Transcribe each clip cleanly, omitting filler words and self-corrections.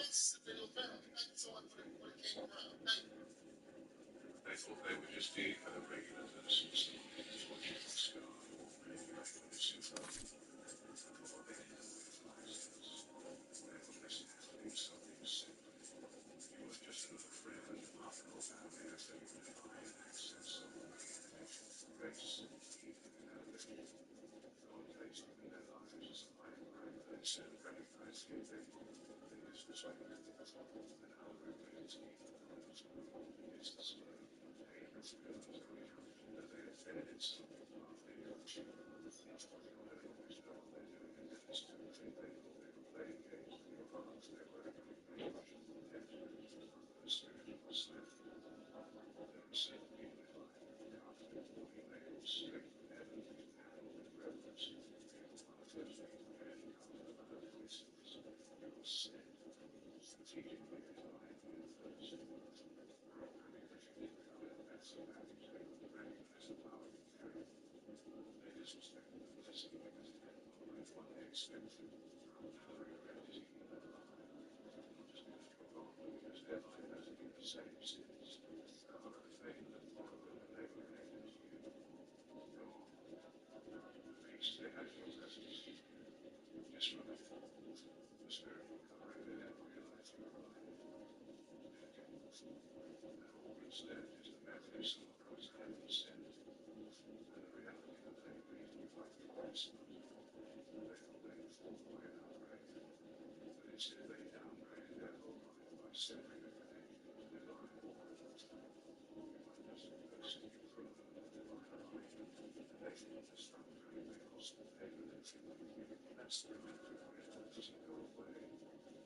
They thought they were just dealing with a regular person, so it's what you discover, or maybe I thought it's super. What they didn't realize is they were listening to something simple. You were just another friend and partner or family as they would define access or race, even God placed them in their lives as a lifeline, but instead of recognizing it, they this was like an algorithm is the sort of payments because that they had edited something off the that's what they always know what they're doing and it's to the thing they thought they were playing games with your products they were pretty much the spiritual side. There were certain people in life after emails straight from heaven and with reverence one of those people had come to the voices you were sent strategically designed you first. That's the values they would recognize the power you carry. They disrespected the blessing because it had no life what they expected. Now the regret is even more alive. Not just because you're gone, but because their life hasn't been the same since. God of faith that followed them and they were connected to you. Go on. The peace they had your presence. Disrupt the spiritual covering they never realized you were alive. And all instead is the memory of someone who was heaven sent. And the reality that they breathed you like the rest of them. They thought they would fall away and upgrade. But instead they downgraded their whole life by severing the connection to divine. You might just person you from the divine alignment. And they didn't just upgrade, they lost the faith in it. That's the kind of regret that doesn't go away.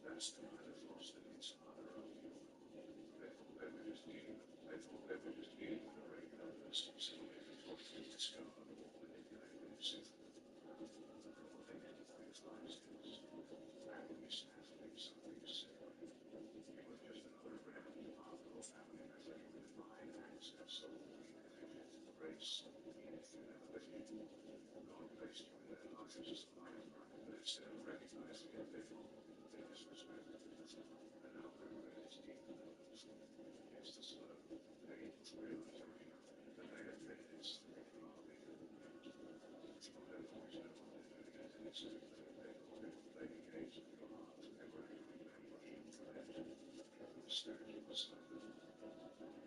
That's the kind of loss that eats harder after you're gone. They thought they were just dealing with a regular person, so they thought they would discover or manipulate and soothe. What they didn't realize is that we stand for something sacred. You were just another friend, partner, or family member. You were divine access, soul, connection, grace, even if you never lived it. God placed you in their lives as a lifeline, but instead of recognizing it, they disrespected it. And now the regret is deeper than that. It's the slow, painful realization that they have made it something far bigger than that. People don't always know what they're doing, and it's a they thought they were playing games with your heart, and they were actually ambushing for it. The spiritual assignment.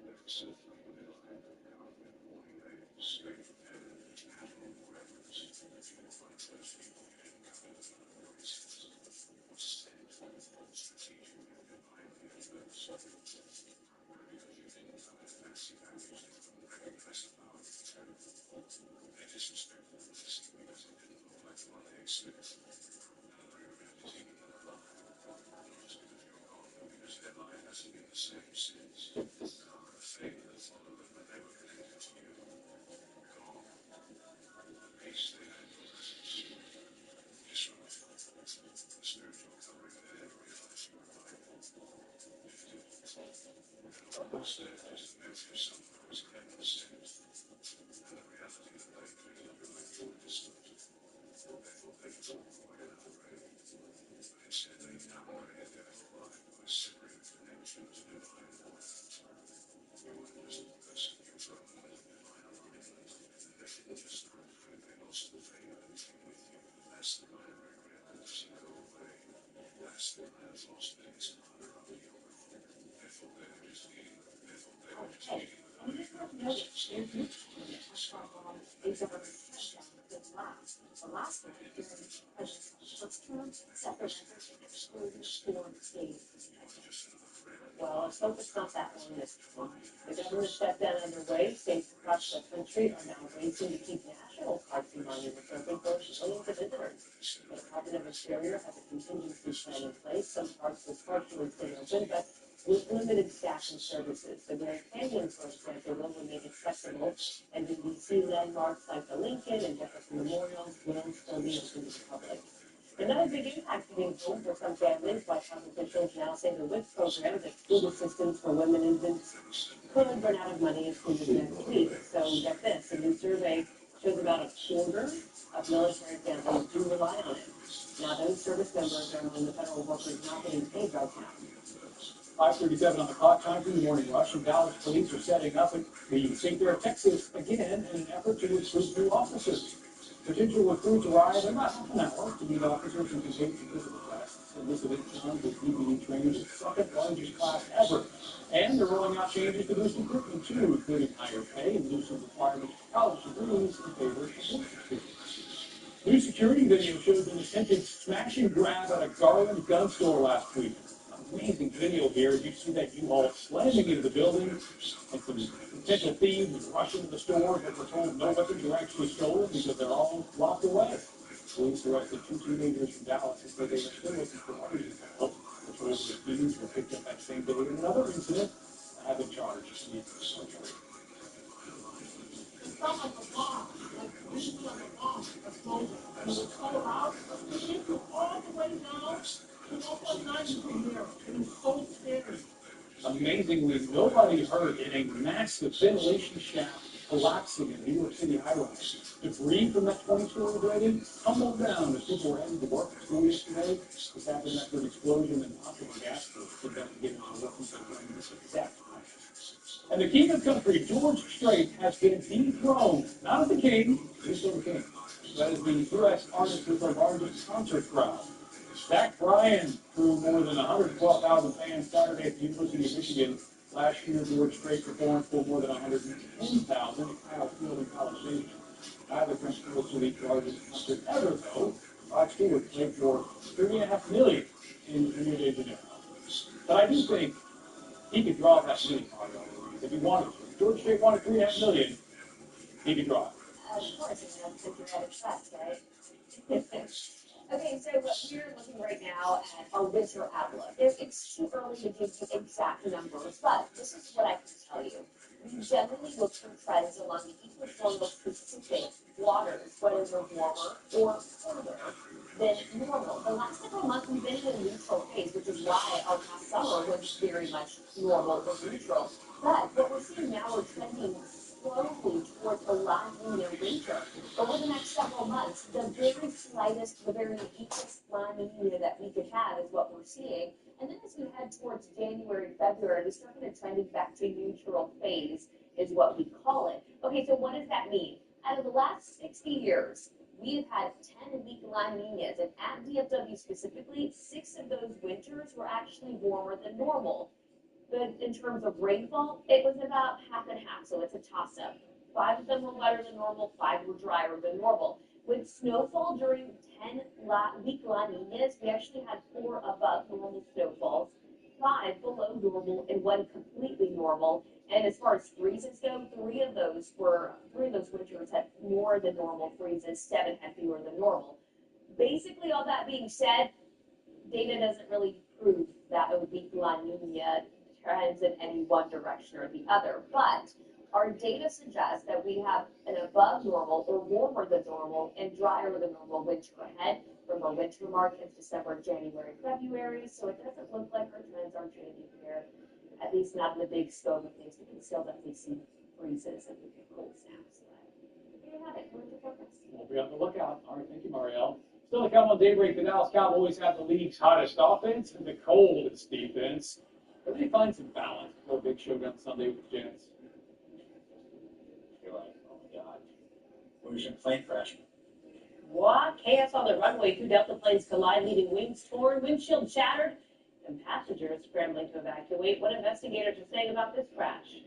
There were certain people in life that come with warning labels straight from heaven and more reverence. You were one of those people who didn't come in the voices. You were sent strategically divinely at first. Because you didn't come in fancy values, they couldn't recognize the power you carry. They disrespected the blessing because it didn't look like the one they expected. Now the regret is even more alive. Not just because you're gone, but because their life hasn't been the same since. God of faith that followed them when they were connected to you. Gone. The peace they had your presence. Disrupt the spiritual covering they never realized you were alive. And all that's left is the memory of someone who was heaven sent. And the reality that they treated you like you were distant. They thought they could fall away and upgrade. But instead they downgraded their whole life by severing the connection to divine order. You weren't just a person, you were a moment of divine alignment. And they didn't just upgrade, they lost the faith in everything with you. That's the kind of regret that doesn't go away. That's the kind of loss that is harder after you're gone. They thought they were just dealing with a regular person, so they discover The last one is well, let's hope it's not that one this time. The government shutdown underway. States across the country are now racing to keep national parks and monuments open for millions of visitors. The Department of Interior has a contingency plan in place. Some parks will partially stay open, but with limited staff and services. The Grand Canyon, for example, will remain accessible, and NBC landmarks like the Lincoln and Jefferson Memorials will still be open to the public. Another big impact being home for some families. White House officials now say the WIC program, the food assistance for women and infants, could run out of money as soon as next week. So get this, a new survey shows about a quarter of military families do rely on it. Now, those service members are among the federal workers not getting paid right now. 5:37 on the clock, time for the morning rush, and Dallas police are setting up the St. Clair, Texas, again in an effort to recruit new officers. Potential recruits arrive in about half an hour to meet officers and complete the physical tests. And this event comes with DPD trainers the second largest class ever. And they're rolling out changes to boost recruitment too, including higher pay and loosening requirements for college degrees in favor of work experience. New security video shows an attempted smash and grab at a Garland gun store last week. Amazing video here. You see that U-Haul slamming into the building, and some potential thieves rush into the store, but we're told no weapons were actually stolen because they're all locked away. Police arrested 2 teenagers from Dallas and said they were still looking for party people. The told the thieves were picked up that same day in another incident and have been charged with surgery. Amazingly, nobody hurt in a massive ventilation shaft collapsing in New York City high-rise. Debris from that 20-story building tumbled down as people were heading to work at school yesterday. This happened after an explosion and possible gas burst. Investigators are working to determine this exact time. And the king of country, George Strait, has been dethroned. Not as the king, he's still the king. That is the U.S. artist with the largest concert crowd. Zach Bryan drew more than 112,000 fans Saturday at the University of Michigan. Last year, George Strait performed for more than 110,000 at Kyle Field in College Station. Neither French Coast League's largest concert ever, though. Rod Stewart played for $3.5 million in Rio de Janeiro. But I do think he could draw that million if he wanted to. George Strait wanted $3.5 million. He could draw it. Of course, and that's if you're at a trust, right? Okay, so we're looking right now at our winter outlook. It's too early to give you exact numbers, but this is what I can tell you. We generally look for trends along the equatorial Pacific waters, whether they're warmer or colder than normal. The last several months we've been in a neutral phase, which is why our past summer was very much normal or neutral. But what we're seeing now, we're trending slowly towards a La Nina winter. Over the next several months, the very slightest, the very weakest La Nina that we could have is what we're seeing. And then as we head towards January, February, we start kind of trending back to neutral phase is what we call it. Okay, so what does that mean? Out of the last 60 years, we have had 10-week La Ninas, and at DFW specifically, 6 of those winters were actually warmer than normal. But in terms of rainfall, it was about half and half, so it's a toss-up. 5 of them were wetter than normal, 5 were drier than normal. With snowfall during 10-week La Ninas, we actually had 4 above normal snowfalls, 5 below normal, and 1 completely normal. And as far as freezes go, 3 of those winters had more than normal freezes, 7 had fewer than normal. Basically, all that being said, data doesn't really prove that a weak La Nina trends in any one direction or the other, but our data suggests that we have an above normal or warmer than normal and drier than normal winter ahead from our winter markets, December, January, February, so it doesn't look like our trends are changing here, at least not in the big scope of things. We can still definitely see freezes and we can cold snaps, but there you have it, winter forecast. We'll be on the lookout. All right, thank you, Marielle. Still to come on Daybreak, the Dallas Cowboys have the league's hottest offense and the coldest defense. But they find some balance for a big showdown Sunday with the Jets. You're like, oh my God. Where's your plane crash? What? Chaos on the runway. 2 Delta planes collide, leaving wings torn, windshield shattered, and passengers scrambling to evacuate. What investigators are saying about this crash?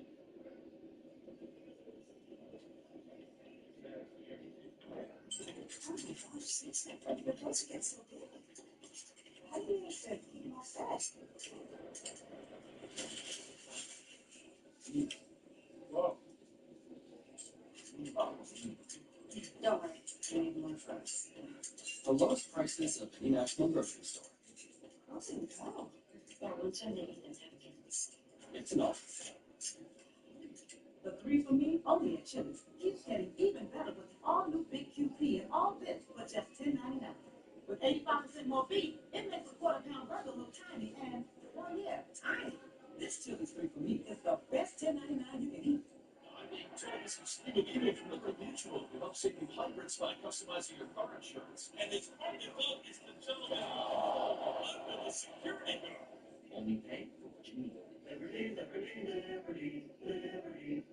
How do you say that? Whoa. Don't worry, we need more fries. The lowest prices of any national grocery store. Holy cow. Yeah, we'll turn it into napkins. It's enough. The 3 for me, only at Chili's, keeps getting even better with the all-new Big QP and all this for just $10.99. With 85% more beef, it makes a quarter-pound burger look tiny and, oh yeah, tiny. This Chili's 3 for me is the best $10.99 you can eat. I mean, Chili's is even from the good mutual. help save you hundreds by customizing your car insurance. And this party vote is the gentleman under the security guard. Only pay for what you need. Liberty, liberty, liberty, liberty.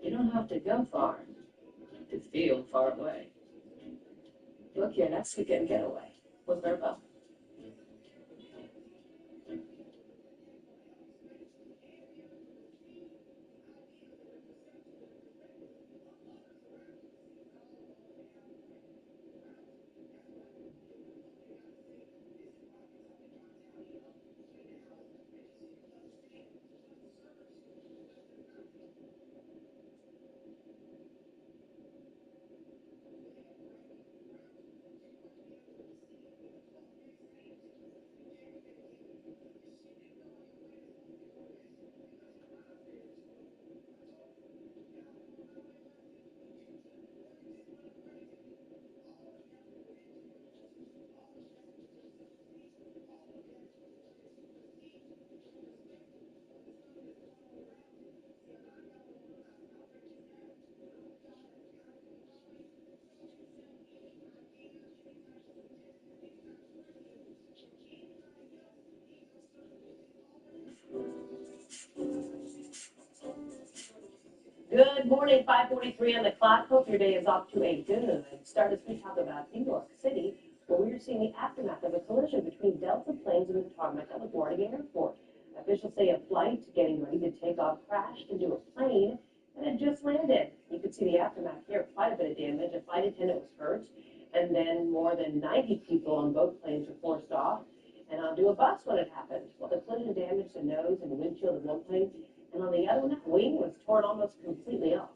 You don't have to go far to feel far away. Book your next weekend getaway with Verbo. Good morning, 5:43 on the clock. Hope your day is off to a good start as we talk about New York City, where we are seeing the aftermath of a collision between Delta planes and the tarmac at LaGuardia Airport. Officials say a flight getting ready to take off crashed into a plane and had just landed. You can see the aftermath here, quite a bit of damage. A flight attendant was hurt, and then more than 90 people on both planes were forced off and onto a bus when it happened. Well, the collision damaged the nose and windshield of one plane, and on the other one, that wing was torn almost completely off.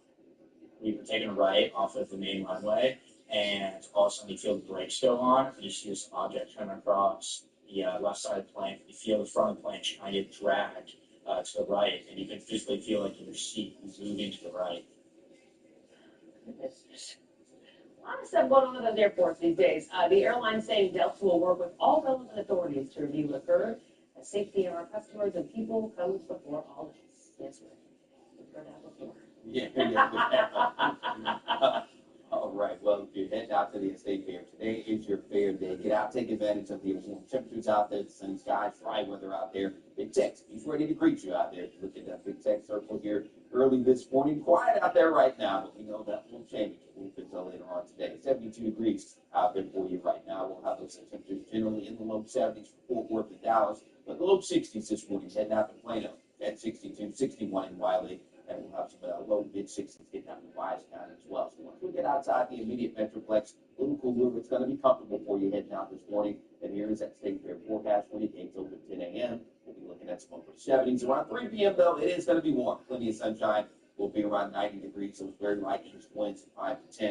We were taking a right off of the main runway, and all of a sudden you feel the brakes go on, and you see this object coming across the left side of the plane. You feel the front of the plane trying to get dragged to the right, and you can physically feel like your seat is moving to the right. Goodness. A lot of stuff going on at those airports these days. The airline saying Delta will work with all relevant authorities to review what occurred. The safety of our customers and people comes before all else. Yes, we've heard that before. Yeah. All right. Well, if you're heading out to the estate fair, today is your fair day. Get out, take advantage of the warm temperatures out there, the sunny skies, dry weather out there. Big Tex, he's ready to greet you out there. Look at that Big Tex circle here early this morning. Quiet out there right now, but we know that will change a little bit later on today. 72 degrees out there for you right now. We'll have those temperatures generally in the low 70s for Fort Worth and Dallas, but the low 60s this morning heading out to Plano at 62, 61 in Wiley. And we'll have some low mid-60s getting out to Wise County as well. So once we get outside the immediate Metroplex, a little cooler, it's going to be comfortable for you heading out this morning. And here is that state fair forecast for you. Gates open at 10 a.m. We'll be looking at some upper 70s. Around 3 p.m., though, it is going to be warm. Plenty of sunshine. We'll be around 90 degrees, so it's very light east winds at 5 to 10.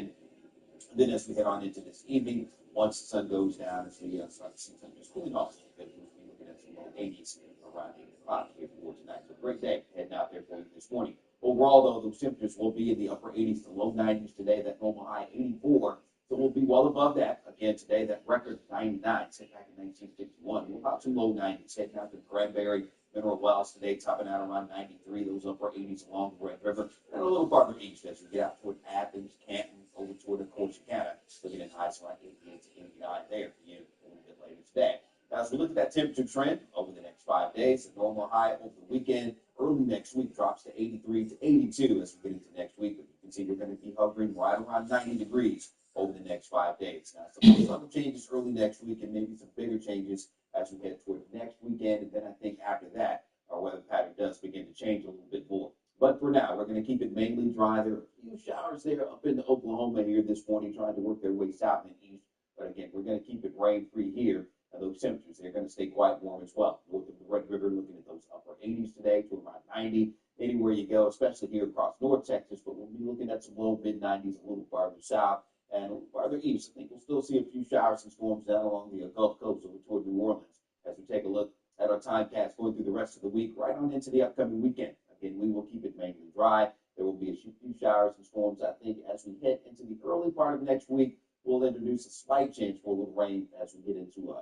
And then as we head on into this evening, once the sun goes down, as we start to see temperatures cooling off a little bit, we'll be looking at some low 80s around 8 o'clock here for tonight. So great day heading out there for you this morning. Overall, though, those temperatures will be in the upper 80s to low 90s today. That normal high 84. So we'll be well above that. Again, today, that record 99 set back in 1951. We're about to low 90s heading out to Cranberry, Mineral Wells today, topping out around 93. Those upper 80s along the Red River. And a little farther east as we get out toward Athens, Canton, over toward the Corsicana. Looking at highs around 88 to 89 there for you a little bit later today. Now, as we look at that temperature trend over the next 5 days, the normal high over the weekend, early next week drops to 83 to 82 as we get into next week. But you can see we're going to be hovering right around 90 degrees over the next 5 days. Now, some subtle changes early next week and maybe some bigger changes as we head toward next weekend. And then I think after that, our weather pattern does begin to change a little bit more. But for now, we're going to keep it mainly dry. There are a few showers there up into Oklahoma here this morning trying to work their way south and east. But again, we're going to keep it rain-free here. And those temperatures, they're going to stay quite warm as well. North of the Red River, looking at those upper 80s today to around 90. Anywhere you go, especially here across North Texas, but we'll be looking at some low mid-90s a little farther south and a little farther east. I think we'll still see a few showers and storms down along the Gulf Coast over toward New Orleans as we take a look at our time cast going through the rest of the week, right on into the upcoming weekend. Again, we will keep it mainly dry. There will be a few showers and storms, I think, as we head into the early part of next week. We'll introduce a slight chance for a little rain as we get into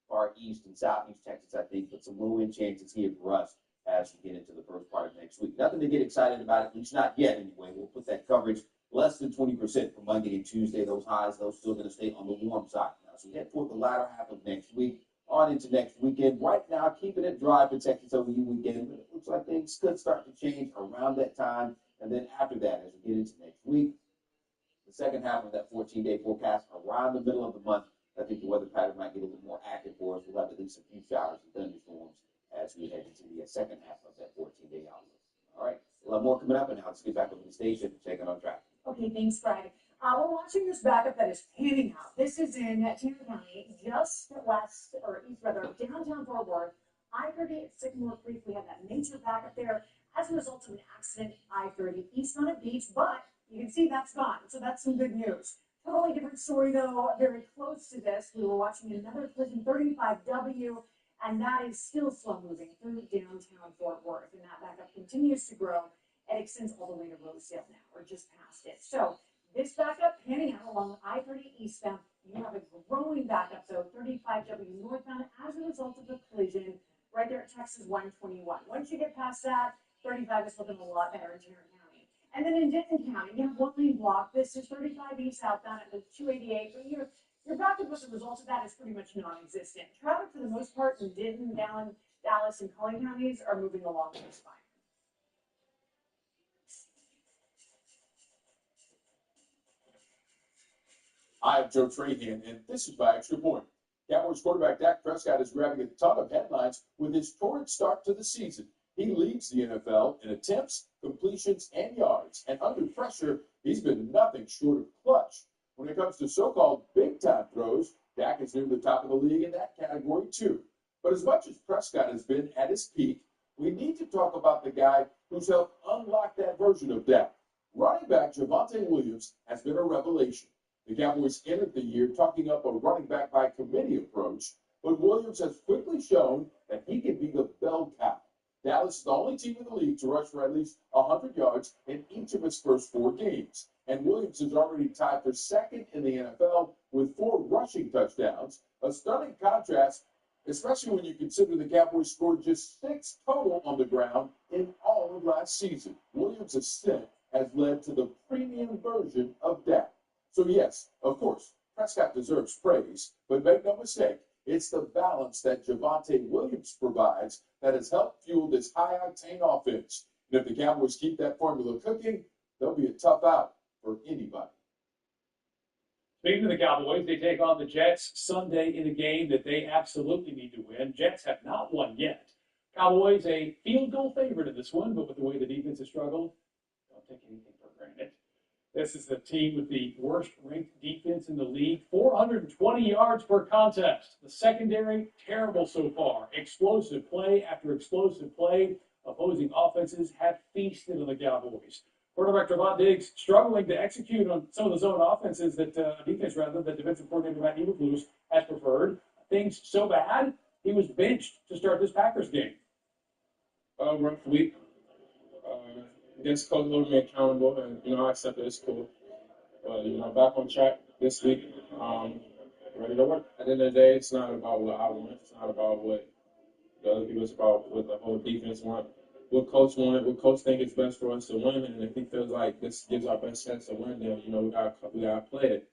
far east and southeast Texas, I think, but some low-end chances here for us as we get into the first part of next week. Nothing to get excited about, at least not yet anyway. We'll put that coverage less than 20% for Monday and Tuesday. Those highs, those still going to stay on the warm side. Now, as we head toward the latter half of next week, on into next weekend. Right now, keeping it dry for Texas OU weekend, but it looks like things could start to change around that time. And then after that, as we get into next week, the second half of that 14-day forecast, around the middle of the month, I think the weather pattern might get a little more active for us. We'll have at least a few showers and thunderstorms as we head into the second half of that 14-day outlook. All right, we'll have more coming up, and now let's get back over to the station and check it on track. Okay, thanks, Greg. We're watching this backup that is panning out. This is in Tanner County, just west, or east rather, downtown Fort Worth. I-30 at Sycamore Creek, we had that major backup there as a result of an accident, I-30 east on a beach, but you can see that's gone, so that's some good news. Totally different story though, very close to this. We were watching another collision, 35W, and that is still slow moving through downtown Fort Worth, and that backup continues to grow. It extends all the way to Rosedale now, or just past it. So this backup panning out along I-30 eastbound. You have a growing backup though, 35W northbound as a result of the collision right there at Texas 121. Once you get past that, 35 is looking a lot better in Tanner County. And then in Denton County, you have one lane block. This is 35 east southbound at the 288. But your backup as a result of that is pretty much non-existent. Traffic for the most part in Denton, Dallas, and Collin counties are moving along just fine. I am Joe Trahan, and this is my extra point. Cowboys quarterback Dak Prescott is grabbing a ton of headlines with his torrid start to the season. He leads the NFL in attempts, completions, and yards, and under pressure, he's been nothing short of clutch. When it comes to so-called big-time throws, Dak is near the top of the league in that category too. But as much as Prescott has been at his peak, we need to talk about the guy who's helped unlock that version of Dak. Running back Javonte Williams has been a revelation. The Cowboys entered the year talking up a running back by committee approach, but Williams has quickly shown that he can be the bell cow. Dallas is the only team in the league to rush for at least 100 yards in each of its first 4 games. And Williams is already tied for second in the NFL with 4 rushing touchdowns, a stunning contrast, especially when you consider the Cowboys scored just 6 total on the ground in all of last season. Williams' ascent has led to the premium version of Dak. So yes, of course, Prescott deserves praise, but make no mistake, it's the balance that Javonte Williams provides that has helped fuel this high-octane offense. And if the Cowboys keep that formula cooking, they'll be a tough out for anybody. Speaking of the Cowboys, they take on the Jets Sunday in a game that they absolutely need to win. Jets have not won yet. Cowboys a field goal favorite in this one, but with the way the defense has struggled, don't take anything for granted. This is the team with the worst-ranked defense in the league, 420 yards per contest. The secondary, terrible so far. Explosive play after explosive play. Opposing offenses have feasted on the Cowboys. Quarterback Trevon Diggs struggling to execute on some of the zone offenses that that defensive coordinator Matt Eberflus has preferred. Things so bad, he was benched to start this Packers game. Rough week. Against coach holding me accountable, and I accept it. It's cool. But back on track this week. Ready to work. At the end of the day, it's not about what I want. It's not about what the other people. It's about what the whole defense want. What coach wanted. What coach think is best for us to win. And if he feels like this gives our best chance to win, then we gotta play it.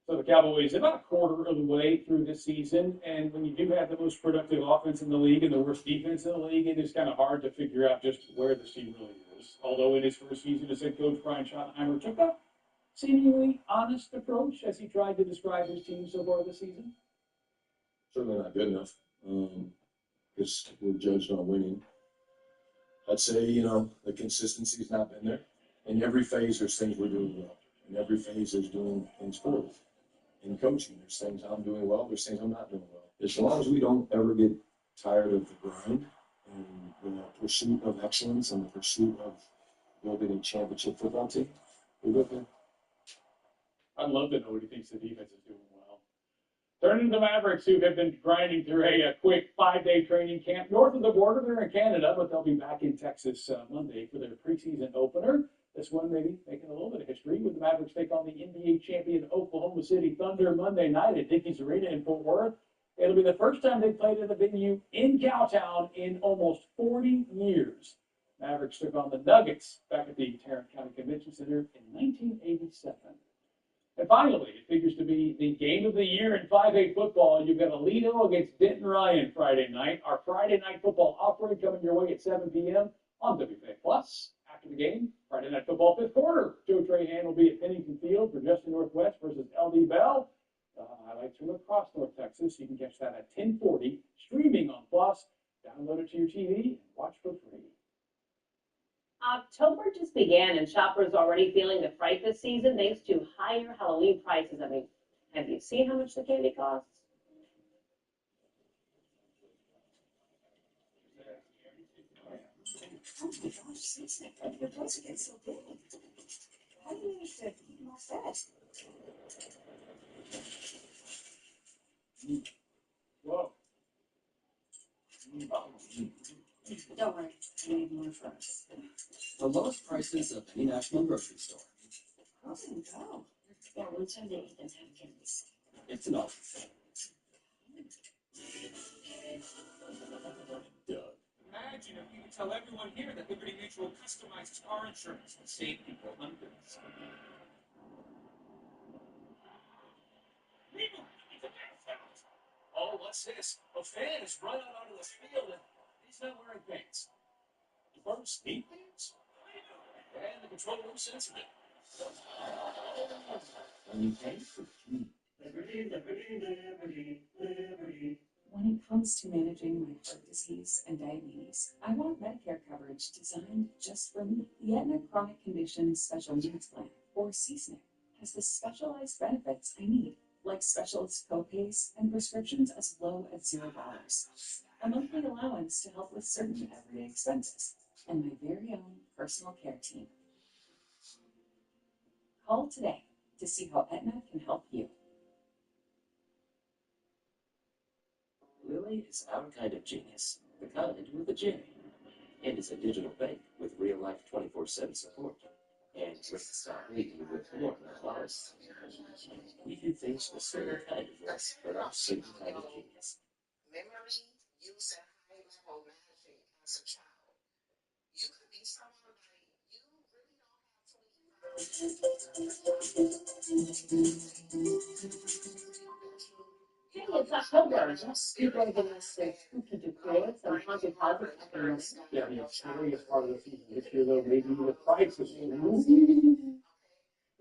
So the Cowboys, about a quarter of the way through this season, and when you do have the most productive offense in the league and the worst defense in the league, it is kind of hard to figure out just where this team really is. Although in his first season as head coach, Brian Schottenheimer took a seemingly honest approach as he tried to describe his team so far this season. Certainly not good enough, because we're judged on winning. I'd say, the consistency's not been there. In every phase, there's things we're doing well. In every phase, there's doing things poorly. In coaching, there's things I'm doing well, there's things I'm not doing well. As long as we don't ever get tired of the grind and the pursuit of excellence and the pursuit of building a championship football team, we're good. I'd love to know what he thinks the defense is doing well. Turning to the Mavericks, who have been grinding through a quick 5-day training camp north of the border. They're in Canada, but they'll be back in Texas Monday for their preseason opener. This one maybe making a little bit of history with the Mavericks take on the NBA champion Oklahoma City Thunder Monday night at Dickies Arena in Fort Worth. It'll be the first time they played at a venue in Cowtown in almost 40 years. Mavericks took on the Nuggets back at the Tarrant County Convention Center in 1987. And finally, it figures to be the game of the year in 5A football. You've got Alito against Denton Ryan Friday night. Our Friday night football offering coming your way at 7 p.m. on WFA Plus. After the game, Friday night football fifth quarter. Joe Trahan will be at Pennington Field for Justin Northwest versus LD Bell. Highlights from across North Texas. You can catch that at 10:40, streaming on Plus. Download it to your TV and watch for free. October just began and shoppers are already feeling the fright this season thanks to higher Halloween prices. I mean, have you seen how much the candy costs? Oh my gosh, Susan, your voice gets so big. How do you manage to keep them all fed? Whoa. Don't worry, I need more for us. The lowest prices of any national grocery store. Oh, go. Yeah, one Sunday eat them have candies. It's an offer. Imagine if you could tell everyone here that Liberty Mutual customizes car insurance and save people hundreds. Oh, what's this? A fan has run out onto the field and he's not wearing pants. First, knee pants? And the control room sensitive. When it comes to managing my heart disease and diabetes, I want Medicare coverage designed just for me. The Aetna Chronic Conditions Special Needs Plan, or CSNP, has the specialized benefits I need, like specialist copays and prescriptions as low as $0, a monthly allowance to help with certain everyday expenses, and my very own personal care team. Call today to see how Aetna can help you. Lily is our kind of genius, the kind with a J. And it's a digital bank with real-life 24/7 support. And with Start Waiting with more than flowers. We do things with certain kind of less, but our certain kind of genius. Memory, use, and high-level magic as a child. You could be someone like you really Hey, it's October. People are giving us their spooky decor, some haunted houses up in the Yeah, the scariest part of the season this year, though, maybe the prices.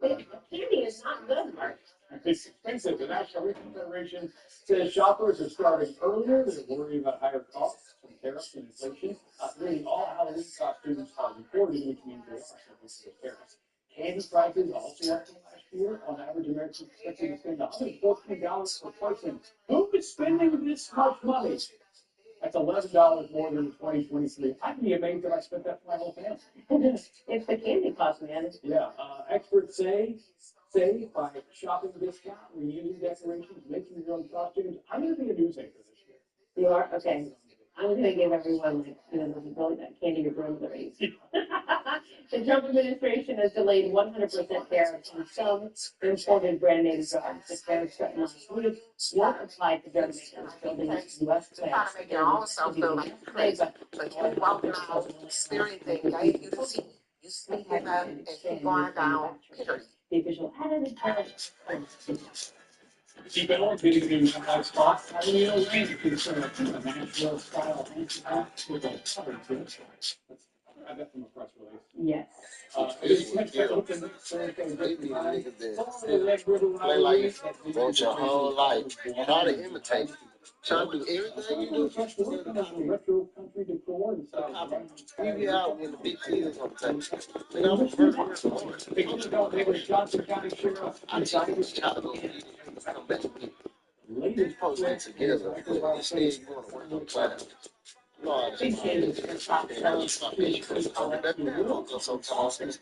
the candy is not good, Mark. It's expensive. The National Retail Federation says shoppers are starting earlier. They're worried about higher costs from tariffs and inflation. Nearly all Halloween costumes are reported, which means they are subject to tariffs. Candy prices also up from last year. On average, Americans expected to spend $114 per person. Who is spending this much money? That's $11 more than 2023. I'd be amazed if I spent that for my whole family. It's the candy cost, man. Yeah, experts say by shopping discount, reusing decorations, making your own costumes. I'm going to be a news anchor this year. You are? Okay. I'm going to give everyone, that candy your grandmother ate. The Trump administration has delayed 100% tariffs on some imported brand name drugs. The tariffs threatened last week won't apply to drug makers building U.S. plants. to make your own self feel like a crazy. But you walking out, spirit thing gave you the seed. You sneaking up and keep going down, period. The official added tariffs. Keep it on, getting new high spots. How do you know when you can sort of a Nashville style with a cover to it? I bet from a press release. Yes. Play like you want your whole life. Try to imitate. Try to do everything you do. We be out when the big kids on the table. And I'm a first born. I decided to try to go come back to me. These supposed to be together, but instead you want to work on class. No, I just sometimes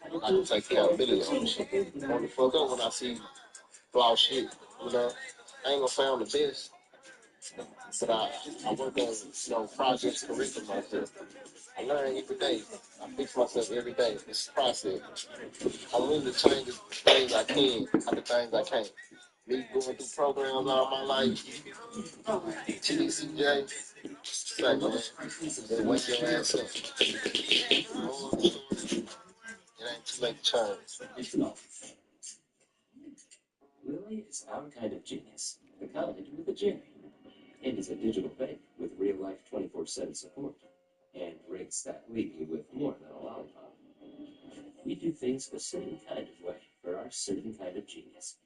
I can take accountability on shit. I want to fuck up when I see flaw shit, you know. I ain't gonna say I'm the best, but I work on, projects correcting myself. I learn every day. I fix myself every day. It's a process. I'm willing to change the things I can, not the things I can't. Me going through programs all my life, TCJ, say, man, then wake your ass up. Moral of the story, it ain't too late to change. Lily is our kind of genius, the kind with a J, and is a digital bank with real-life 24/7 support, and rates that leave you with more than a lollipop. We do things the certain kind of way for our certain kind of genius.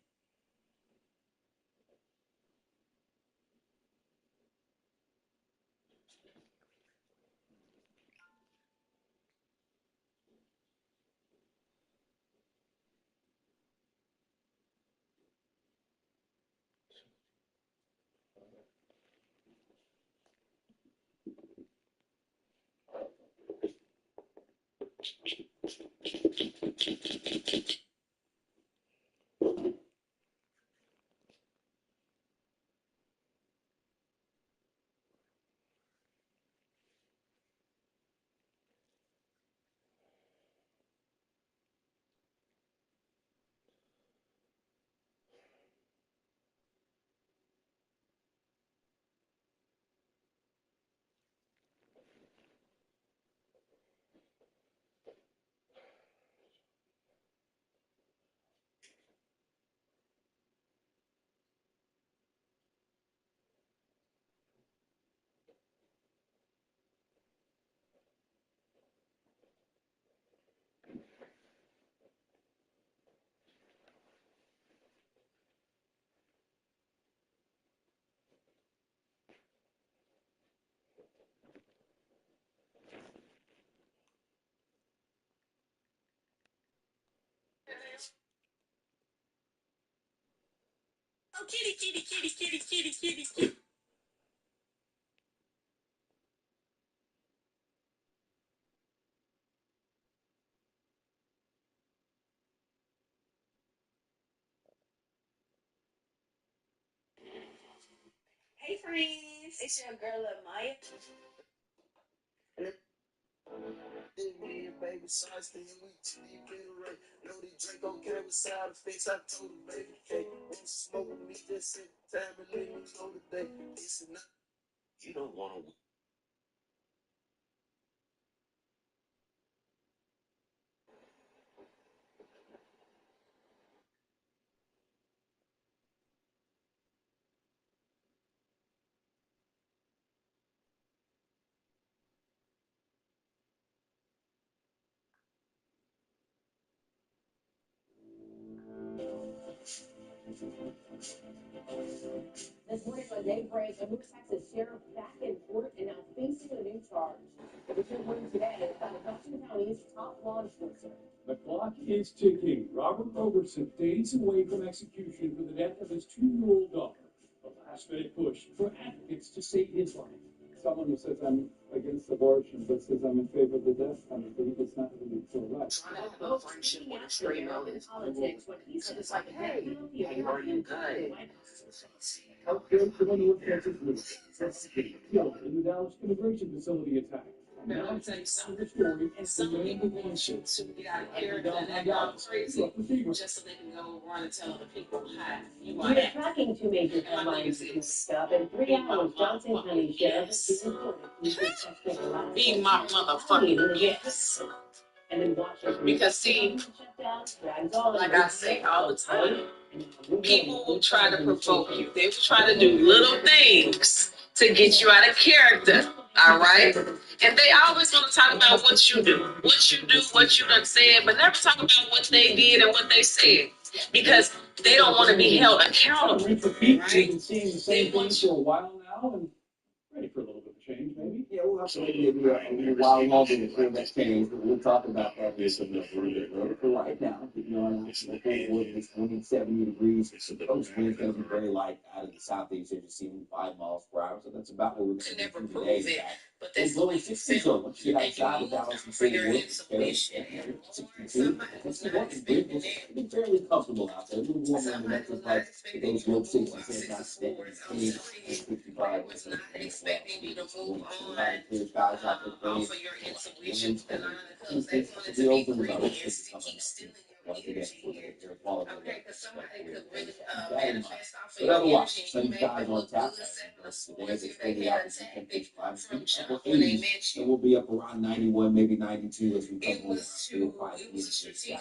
Oh, kitty, kitty, kitty, kitty, kitty, kitty, kitty. Hey, friends. It's your girl, Maya. Yeah, baby, sorry, stay weak, you get right. Know the drink on camera side effects. I told her, baby, can't want to smoke with me, just set the time and let me know today. This is not, you don't want to. This morning on Daybreak, a North Texas sheriff back in court and now facing a new charge. The return room today is found Dawson County's top law enforcer. The clock is ticking. Robert Robertson days away from execution for the death of his 2-year-old daughter. A last-minute push for advocates to save his life. Someone who says I'm against abortion but says I'm in favor of the death penalty, it's not really so right. Trying to build friendship with a stray motive. So it's like, hey, are you good? How good for the North Texas police. Killed in the Dallas immigration facility attack. Now it's the story and Some people want you to get out of character and go crazy just so they can go run and tell other people, hi, you are We're tracking two major headlines this week up. In 3 hours, Johnson County Sheriff is being reported be my motherfucking guest. And in Washington, Because see, like I say all the time, people will try to provoke you. They will try to do little things to get you out of character. All right? And they always gonna talk about what you do, what you done said, but never talk about what they did and what they said. Because they don't want to be held accountable. Right? We've been seeing the same thing for a while now and ready for a little bit of change, maybe. Yeah, we'll have to maybe a while longer before that change, but we'll talk about that here some more. But for right now, you know, it's 70 degrees. Those winds going to be very light out of the southeast. You're just seeing 5 miles per hour, so that's about what we're going to do today. But that's blowing 60 so once you get outside of Dallas and for Fort your Worth, intuition. 62. It's fairly comfortable out there. A little warmer than the metros, like those low 60s, not 55. Was not expecting you to move on Guys out there off of your intuition to learn because they wanted to the be open previous is to keep stealing your once again, for the air quality. That in mind. But otherwise, sunny skies on tap. Today is extended out to temperature upper 80s, and we'll be up around 91, maybe 92 as we come over 3 or 5 p.m.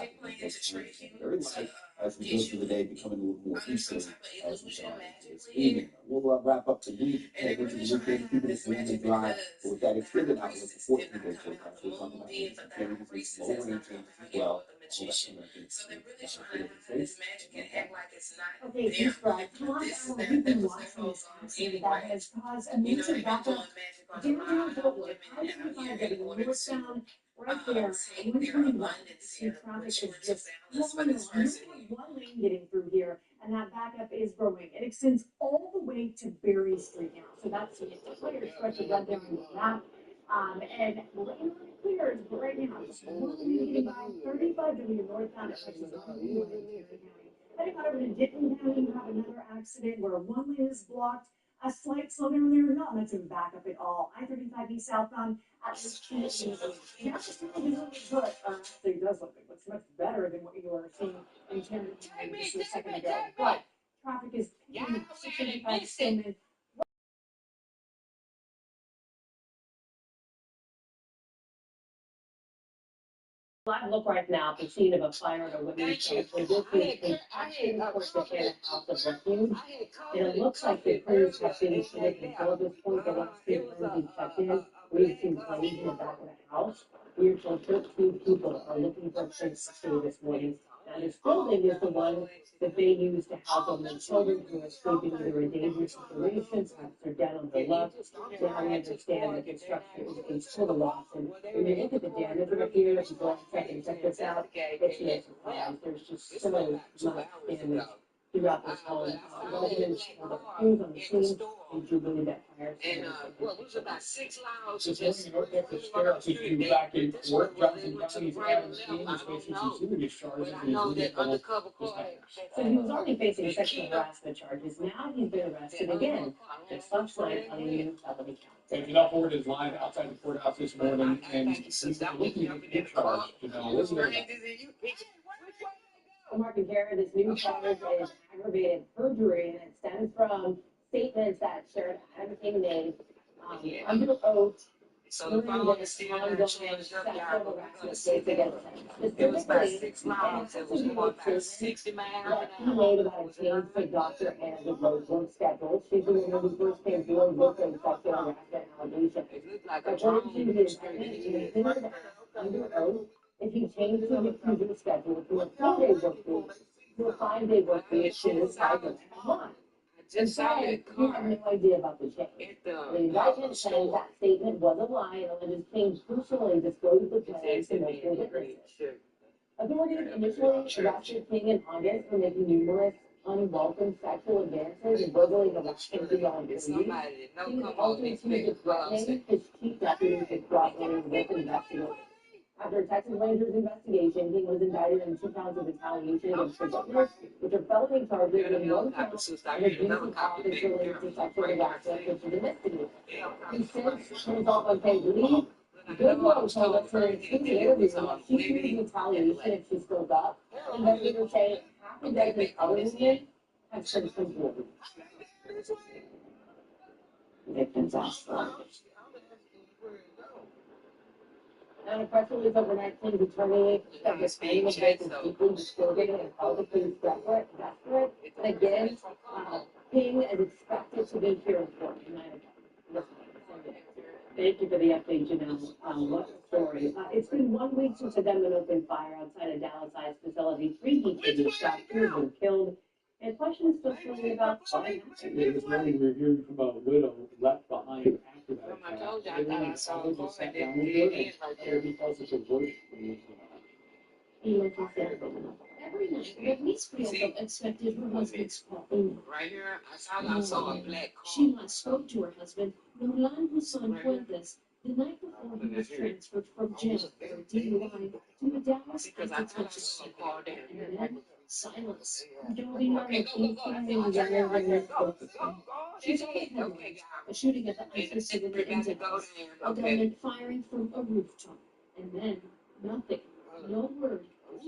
Very light as we go through the day, becoming a little more easterly as we go into this evening. We'll wrap up the week, head into the weekend, keeping it warm and dry. But with that extended outlook for 14 days forecast, we're talking about changes, low rain changes as well. So that really trying this magic and act like it's not Okay, there. subscribe. Come on, This is we've been that watching this anyway. that has caused a You know, major they've been backup doing magic on the downtown Fort Worth. live and I-35 out getting here in order to northbound right there. take their 121. abundance See, here, traffic put is you into just balance. But flowing as on. far You as have one lane getting through here, and that backup is growing. It extends all the way to Berry Street now. So that's the entire stretch of that down in the map. And rain clears, but right now, just one lane getting by 35 to the northbound at Texas County. Heading over to Denton County, you have another accident where one lane is blocked. A slight slowdown there, not much of a backup at all. I-35 east southbound at this point. Just a little bit good. Actually, it does look much better than what you were seeing in Camden County just a second ago. But traffic is 685 Stillman. Live look right now at the scene of a fire at a women's shelter. This is an action towards the House of Refuge. And it looks like the crews have finished it until this point. The last few times we checked in, we've seen flames in the back of the house. We're told 13 people are looking for a place to stay this morning. Now, this building is the one that they use to house all the children who are sleeping either in dangerous situations, perhaps they're down on the left. Now we understand that construction is total loss. And when you look at the damage right here, if you go and check this out, it's no surprise. There's just so much damage throughout this home. Residents have the crews on the scene and jubilee that fire. And what was about 6 miles? This morning, North Texas Sheriff is due back in court. Johnson County's Adam Steen is facing some serious charges in his legal. So he was already facing sexual harassment charges. Now he's been arrested again. Just last night on Union Felony Count. And Janelle Ford is live outside the courthouse this morning, and he's looking at the charge. What's the Mark and Kara, this new charge is aggravated perjury, and it stems from statements that Sheriff Adam King made under oath during this ongoing sexual harassment case against him. It was about 6 Specifically, miles. It was more about 60 miles. that he made about a change to Dr. Anna's work schedule. She's the woman who first came forward with a sexual harassment allegation. According to the indictment, he admitted under oath that he changed his accuser's schedule to a 4-day work week to a 5-day work week to his cycle one. Inside, he had no idea about the change. The indictment says that statement was a lie and alleges King personally disclosed the plans to multiple witnesses. Authorities initially arrested King in August for making numerous unwelcome sexual advances and verbally harassing female employees. He was also accused of threatening his chief deputy to cooperate with investigators. After Texas Rangers investigation, King was indicted in 2 counts of retaliation against the governor, which are felony charges and 1 count of abuse of office related to sexual harassment, which is a misdemeanor. He since turns off unpaid leave. Goodwill told us in an exclusive interview that she fears retaliation if she spoke up. Investigators say half a dozen other women have since come forward. Victims asked for it. Now, a press release overnight King's attorney said the claim of rape is deeply disturbing and held the King's desperate. And again, King is expected to be here in court tonight. Thank you for the update, Janelle. What a story. It's been 1 week since a gunman opened fire outside a Dallas-sized facility. 3 people have been shot, 2 have been killed. And questions still swirling about what happened. This morning we're hearing from a widow left behind after that. I told you I thought I saw a boy Sat that down with her and because it's a worse. Every night, Bernice Creel expected her husband's call. right here. I thought I saw a black car. She last spoke to her husband, Roland Husson Fuentes, the night before he was transferred from jail for DUI to a Dallas detention center. And then, silence. Nobody heard anything yelling when they spoke to him. She told the headlines, a shooting at the ICE facility in Dallas, a gunman firing from a rooftop, and then nothing, no word I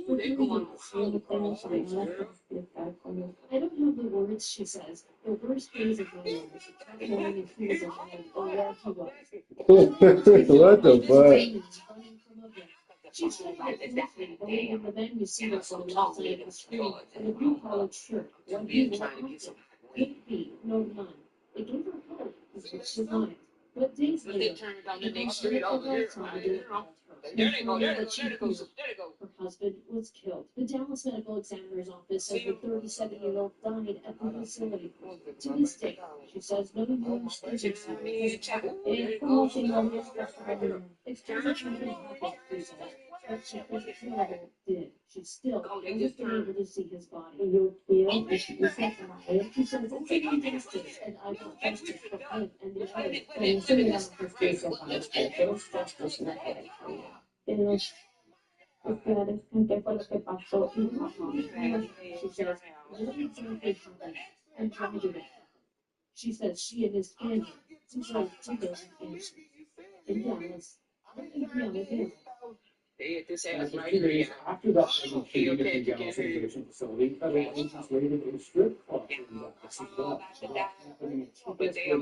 don't have the words, she says. The worst days of my life. That morning he was alive, or where he was. What the fuck? She said that briefly, only in the then you see what's on the left side of the screen, in a blue collared shirt, one he wore also. Couldn't be, no none. It gave her hope, is what she wanted. But days later, the next street over here, there they go, her husband was killed. The Dallas Medical Examiner's Office said the 37-year-old died at the facility. To this day, she says no U.S. agency has como si no hubiera pasado. Experiment happened, she says. But she thinks Florida did. She still hasn't been able to see his body. You feel that she is alive. She says it's an injustice, and I want justice for him and the others. And so we have to face it on this day. There is justice in that way. Ustedes qué fue lo que pasó y she says what exactly happened and how did it happen. She says she and his family deserve to go to answers. In Dallas, After 2 days after that fatal shooting at the Dallas Innovation Facility, federal agents raided a strip club in Dallas as well. Happening in Chico's City, on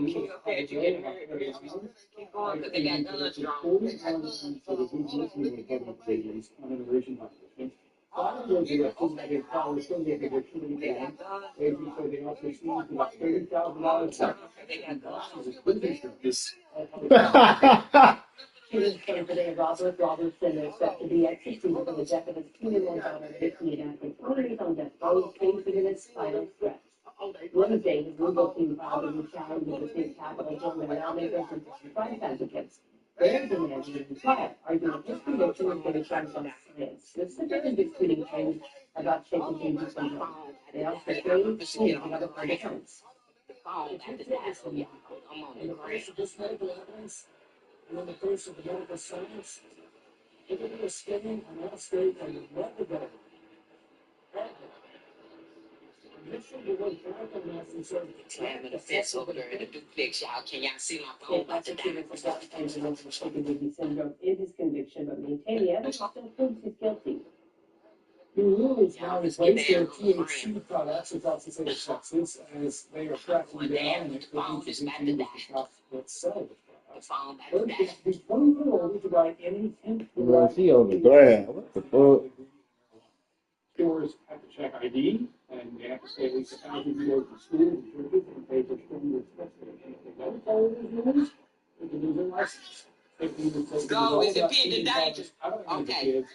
immigration violations. 5 days ago, they filed a criminal conviction in the gang. Agents say they also seized about $30,000. Shootings from today, Robert Robertson is set to be executed on the death of his 2-year-old daughter, Vicky, after 20 years on death row, facing in its final stretch. Wednesday, his legal team filed a new challenge with the state capitol, joined by lawmakers and rights advocates. They're demanding a new trial, arguing his conviction is based on science, specifically disputing claims about shaken baby syndrome. They also say he had a defense. In the face of this medical evidence, and in the face of the medical science, it would be a spinning and not straight and let the go. Mission to work back on that and serve Slamming the fence over there in the duplex, y'all. Can y'all see my phone about to die? Syndrome is his conviction, but maintain the evidence still proves he's guilty. The rules now replace their THC products across the state of Texas as they are cracking down and producing the shops that sell the products. Urging the 20-year-old to buy any hemp Bro, she on the ground. What the fuck? Stores have to check ID, and they have to stay at least 1,000 meters from schools and churches and pay for criminal expenses. If they don't follow these rules, they can lose their license. Go, is it pending danger? Okay.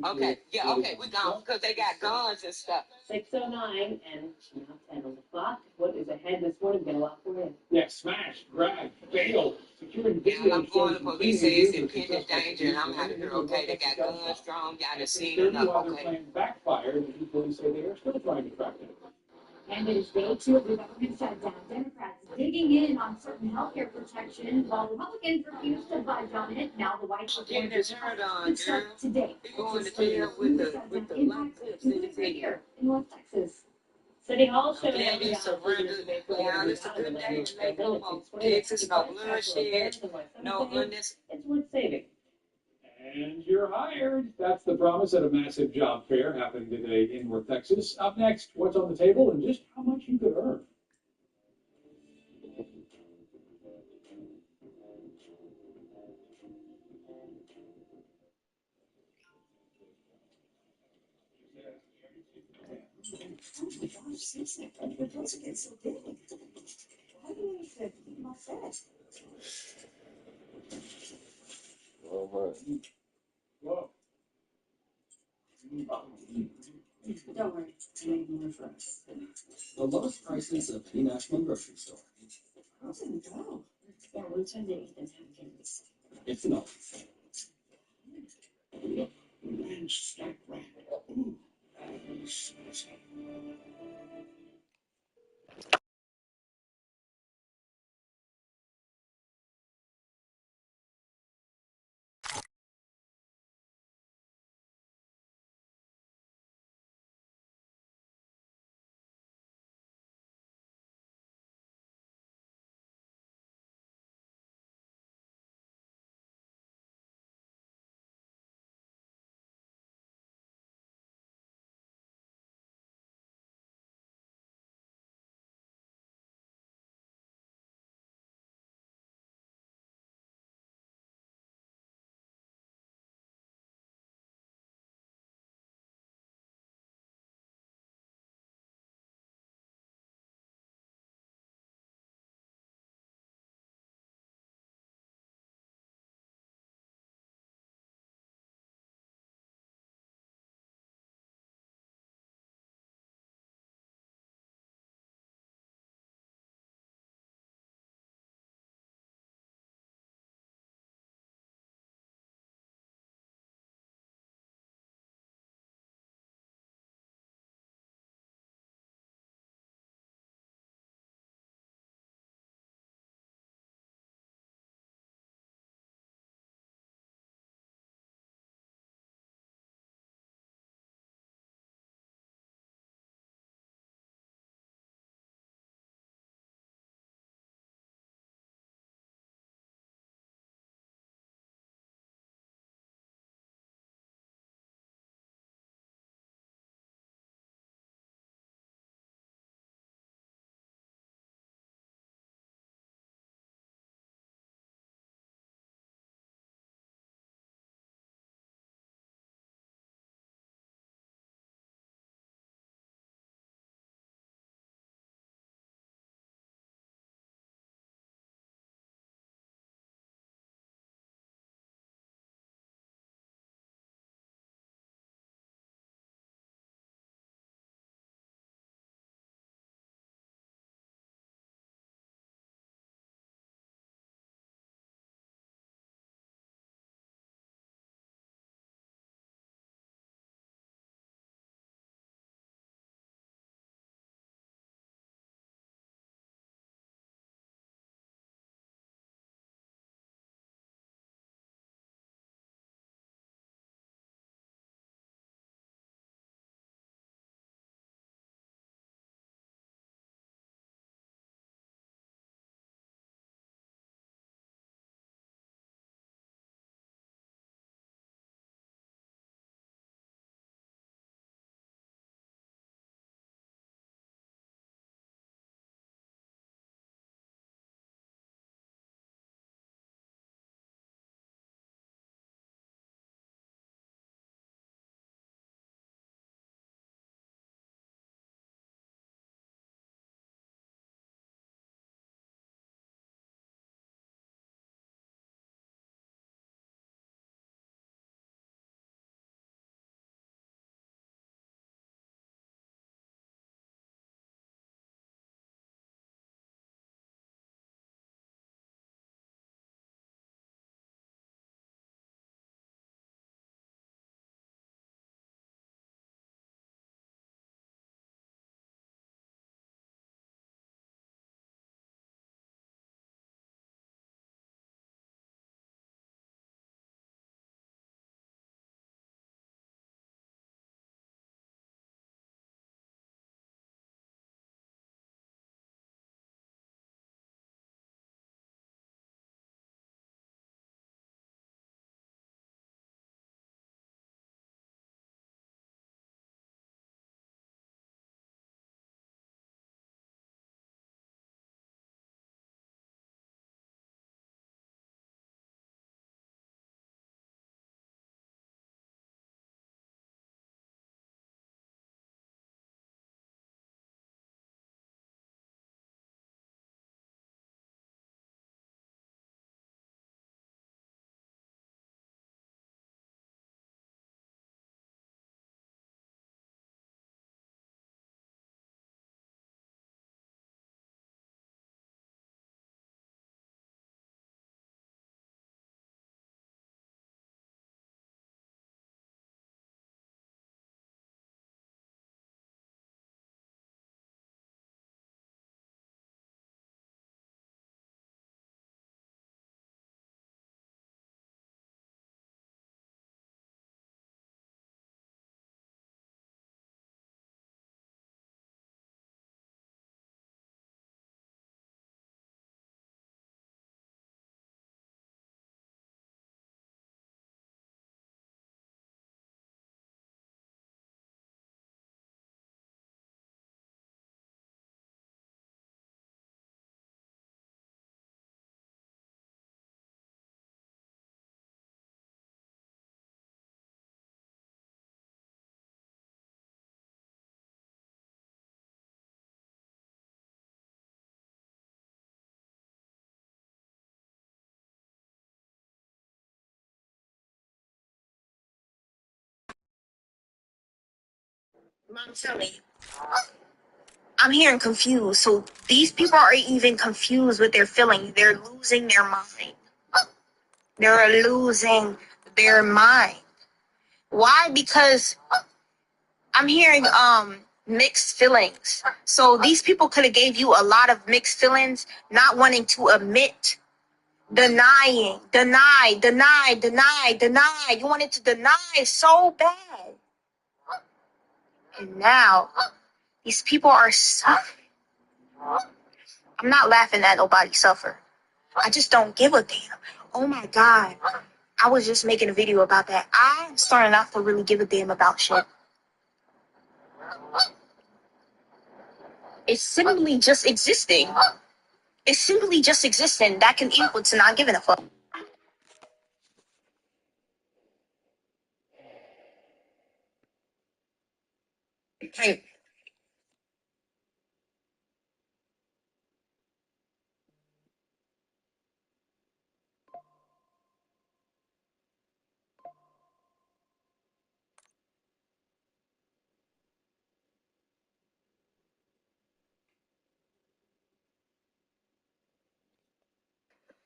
Okay, yeah, okay, we gone, because they got guns and stuff. 6:09 and now 10 on the clock. What is ahead this morning? Got a lot for you. Yeah, smash, grab, bail, security Yeah, video I'm going to shows police says it's pending danger, and I'm out of here, okay? They got guns drawn, y'all done seen enough, Other okay? plan backfired, and the police say they are still trying to track them. And it is day 2 of the government shutdown. Democrats digging in on certain healthcare protections while Republicans refuse to budge on it. Now the White House Getting his shirt on, girl. today. He going to jail with the black clips in his head. Here in North Texas. City Hall I'm glad you surrendered. Yeah, it's a good day to make no more Texas, no bloodshed, no unnecessary. It's worth saving. And you're hired. That's the promise at a massive job fair happening today in North Texas. Up next, what's on the table and just how much you could earn. Oh my gosh, seriously, your toes are getting so big. How do you need to eat more fat? Oh my. Whoa. Don't worry, I made more for us. The lowest prices of any national grocery store. How's it go? Yeah, we'll try to eat the napkins. It's not. Man, stack rack. I'm telling you. I'm hearing confused. So these people are even confused with their feelings. They're losing their mind. They're losing their mind. Why? Because I'm hearing mixed feelings. So these people could have gave you a lot of mixed feelings, not wanting to admit, denying, deny. You wanted to deny so bad. And now these people are suffering. I'm not laughing at nobody suffer. I just don't give a damn. Oh my God. I was just making a video about that. I'm starting not to really give a damn about shit. It's simply just existing. It's simply just existing. That can equal to not giving a fuck. Hey.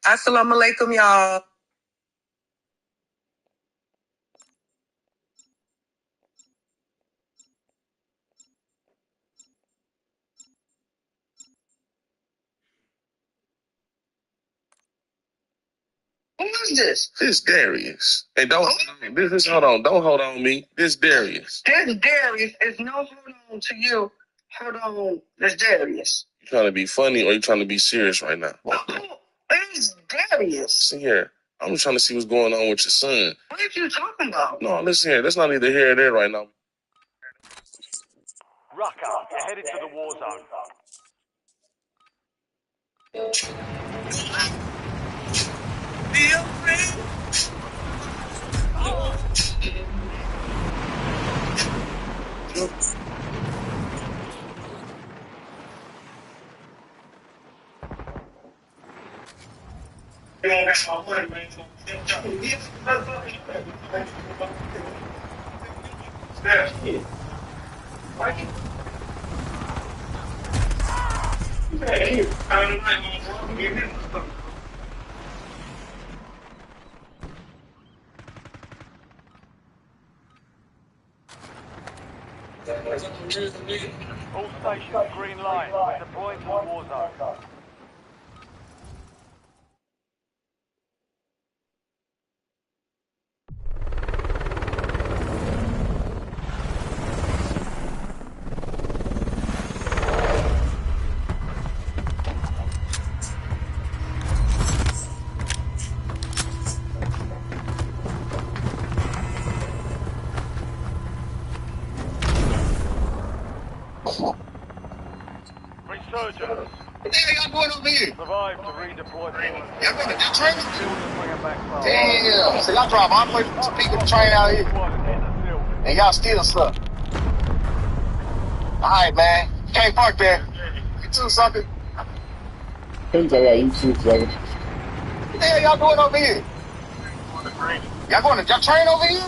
Assalamu alaikum, y'all. Who is this? This Darius. Hey, don't hold on. Don't hold on me. This Darius. This Darius is no hold on to you. Hold on, this Darius. You trying to be funny or you trying to be serious right now? Who's Darius? Listen here. I'm just trying to see what's going on with your son. What are you talking about? No, listen here. That's not either here or there right now. Rucker, you're headed to the war zone. All stations, green light. We're deploying to the war zone. Resurgence. What the hell y'all doing over here? Survive to redeploy forward. Y'all going to that train? Bring it back fast. Damn. So y'all drive all the way from Topeka to train out here. And y'all still suck. Alright, man. You can't park there. You too, sucker. You too, sucker. What the hell y'all doing over here? Y'all train over here?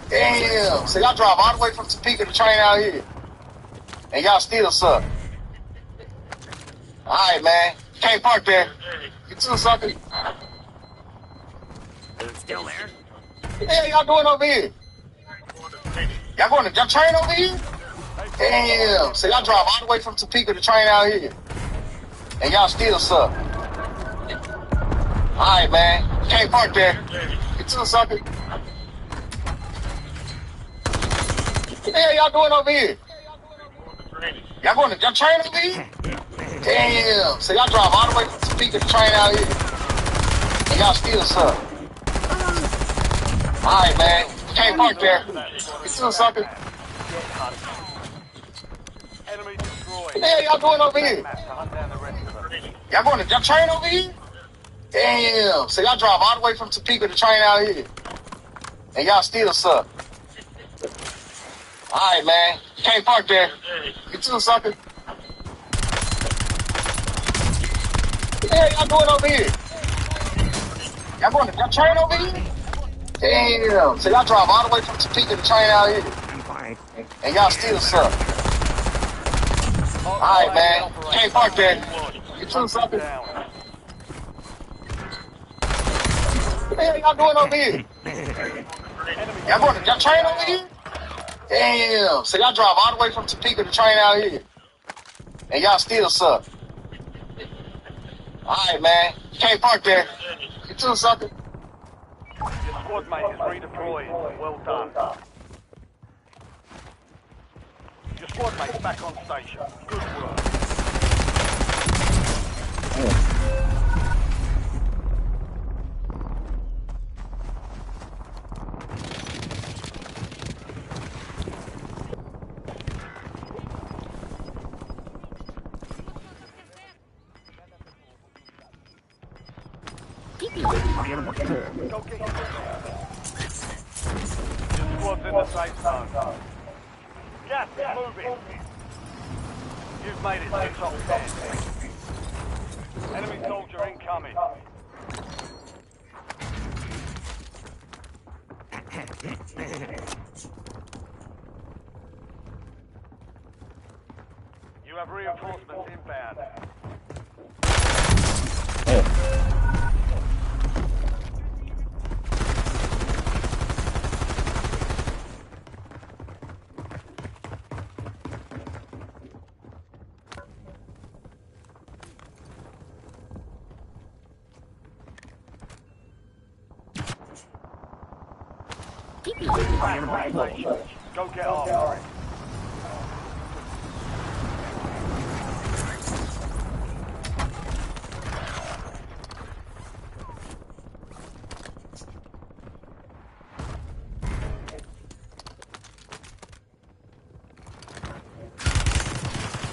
Damn. So y'all drive all the way from Topeka to train out here. And y'all still suck. Alright, man. You can't park there. You too, sucker. Still there? What the hell y'all doing over here? Y'all train over here? Damn. So y'all drive all the way from Topeka to train out here. And y'all still suck. Alright, man. You can't park there. You too, sucker. What the hell y'all doing over here? Y'all train over here? Damn. So y'all drive all the way from Topeka to train out here. And y'all still suck. Alright, man. You can't park there. You too, sucker. Enemy destroyed. What the hell y'all doing over here? Y'all train over here? Damn. So y'all drive all the way from Topeka to train out here. And y'all still suck. Alright, man. You can't park there. You too, sucker. What the hell y'all doing over here? Y'all train over here? Damn. So y'all drive all the way from Topeka to train out here. And y'all still suck. Alright, man. Can't park there. You too sucker. What the hell y'all doing over here? Y'all train over here? Damn. So y'all drive all the way from Topeka to train out here. And y'all still suck. Alright, man. Can't park there. You too sucker. Your squad mate is redeployed. Well done. Your squad mate's back on station. Good work. Go get your squad's in the safe zone. Gas is moving. You've made it to the top 10. Enemy soldier incoming. You have reinforcements inbound. Go get after it.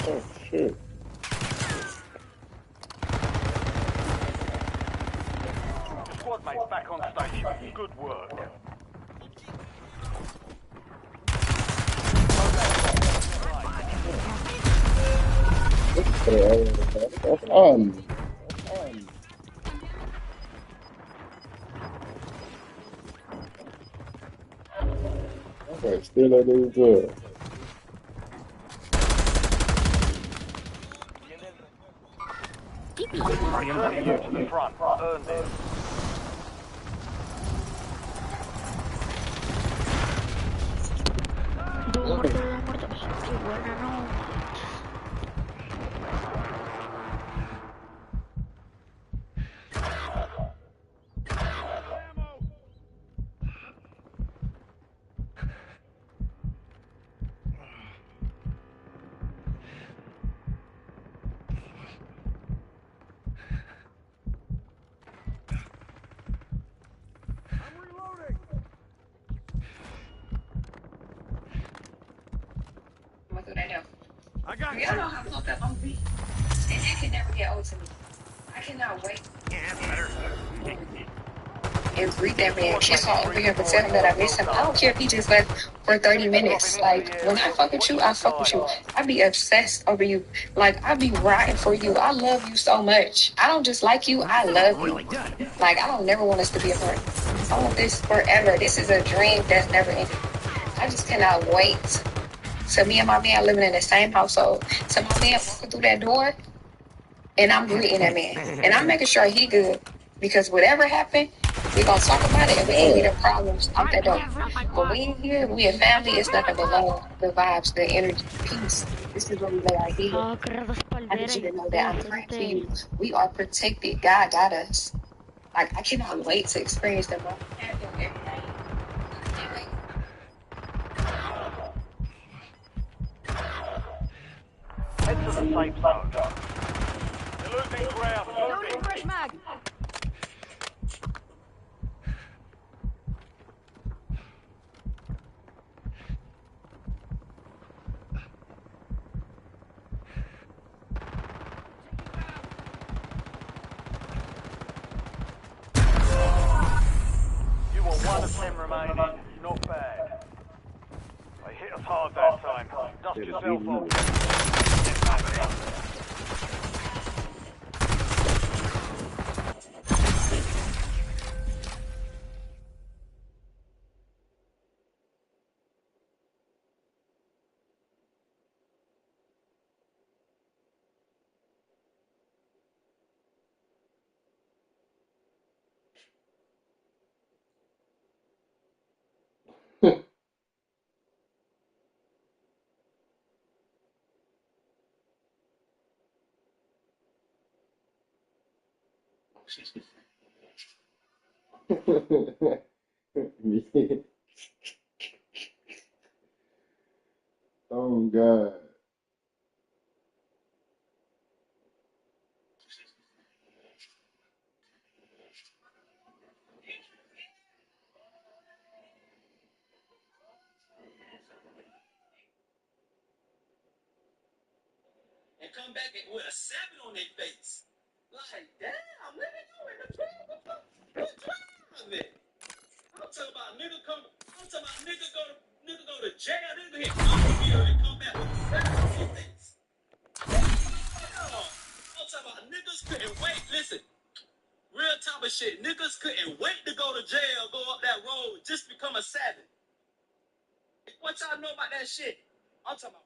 Oh, shit. Your squad mate's back on station. Good work. Okay, still at these drugs. Returning you to the front. Earned it. What do they do? Y'all know how fucked up I'm gonna be. And it can never get old to me. I cannot wait. And greet that man, kiss him over here, but tell him that I miss him. I don't care if he just left for 30 minutes. Like, when I fuck with you, I fuck with you. I be obsessed over you. Like, I be riding for you. I love you so much. I don't just like you, I love you. Like, I don't never want us to be apart. I want this forever. This is a dream that's never ending. I just cannot wait. So me and my man living in the same household. So my man walking through that door, and I'm greeting that man. And I'm making sure he good. Because whatever happened, we're going to talk about it, and we're going to leave the problems out that door. When we in here, we a family, it's nothing but love, the vibes, the energy, peace. This is where we lay our head. I need you to know that I'm praying for you. We are protected. God got us. Like, I cannot wait to experience the moment every day. Head to the safe zone. You're losing ground. Loading fresh mag. You were 1 of 10 remaining. Not bad. They hit us hard that time. Dust yourself off. Oh God. And come back with a 7 on their face. Like, damn, nigga, you in the club? What time of it? I'm talking about nigga come. I'm talking about nigga go to jail. Nigga hit Knoxville and come back with a 7 on their face. Damn. I'm talking about niggas couldn't wait. Listen, real type of shit. Niggas couldn't wait to go to jail, go up that road, just become a 7. What y'all know about that shit? I'm talking about.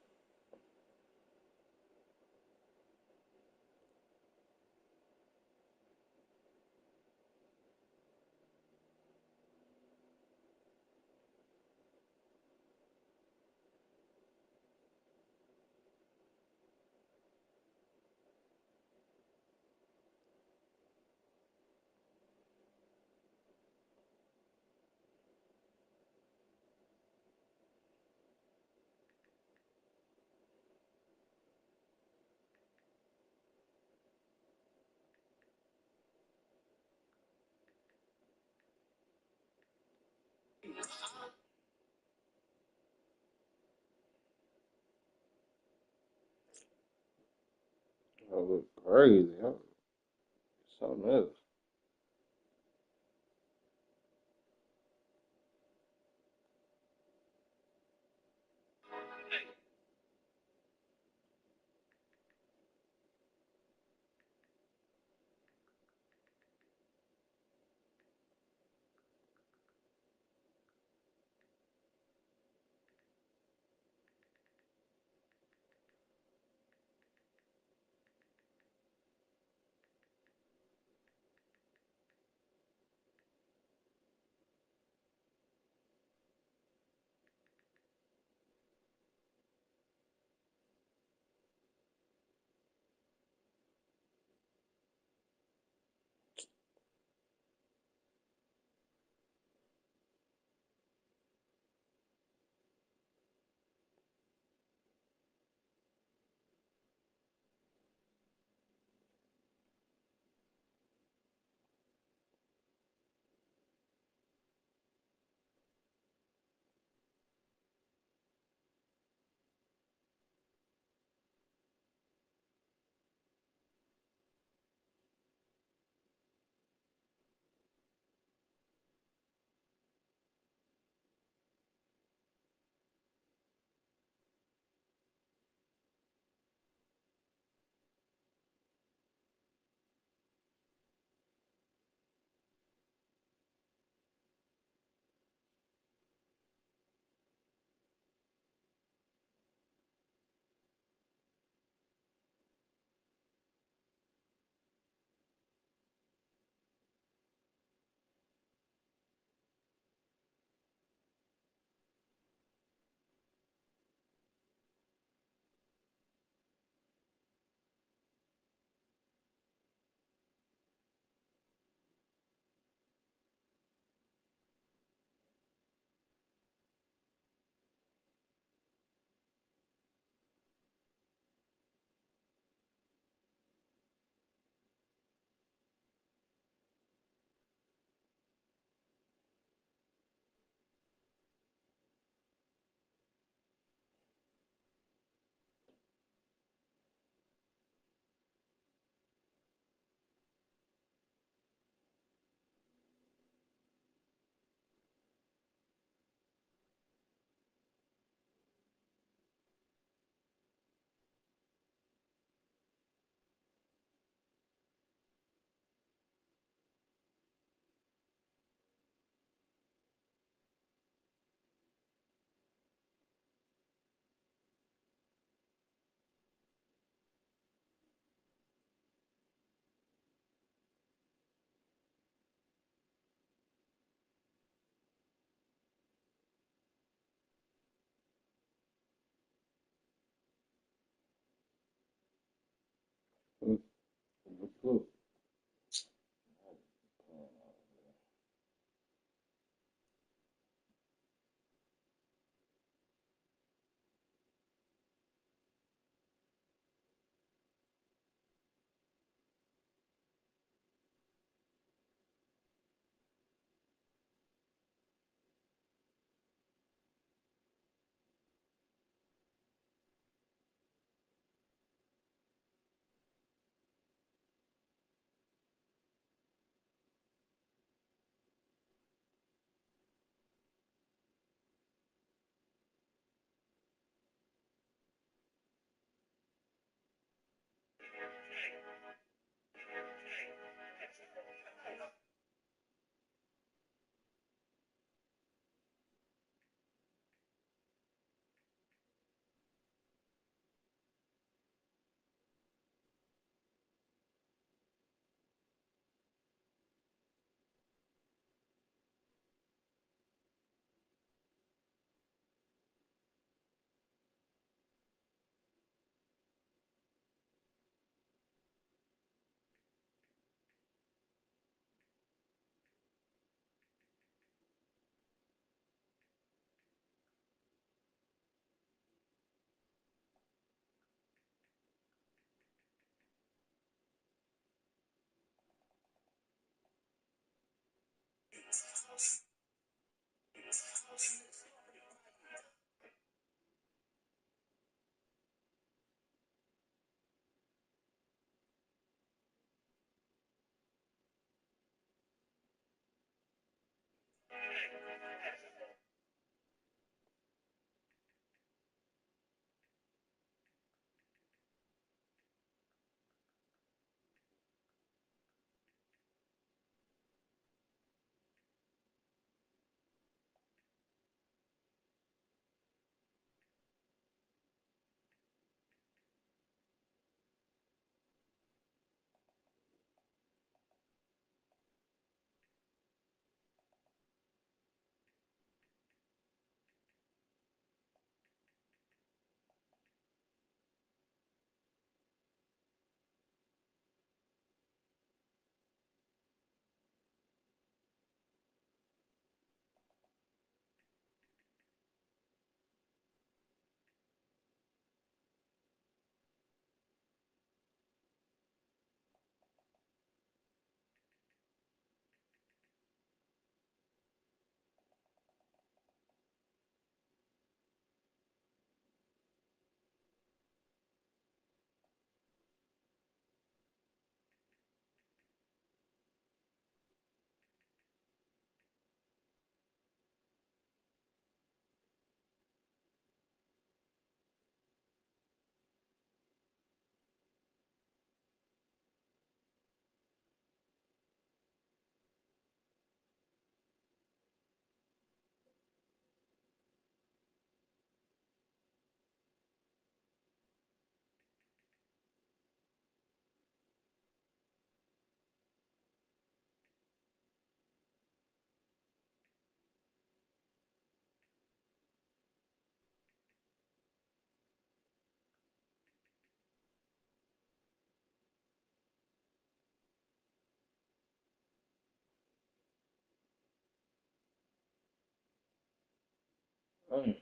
That look crazy. Huh? Something else. Look. Hit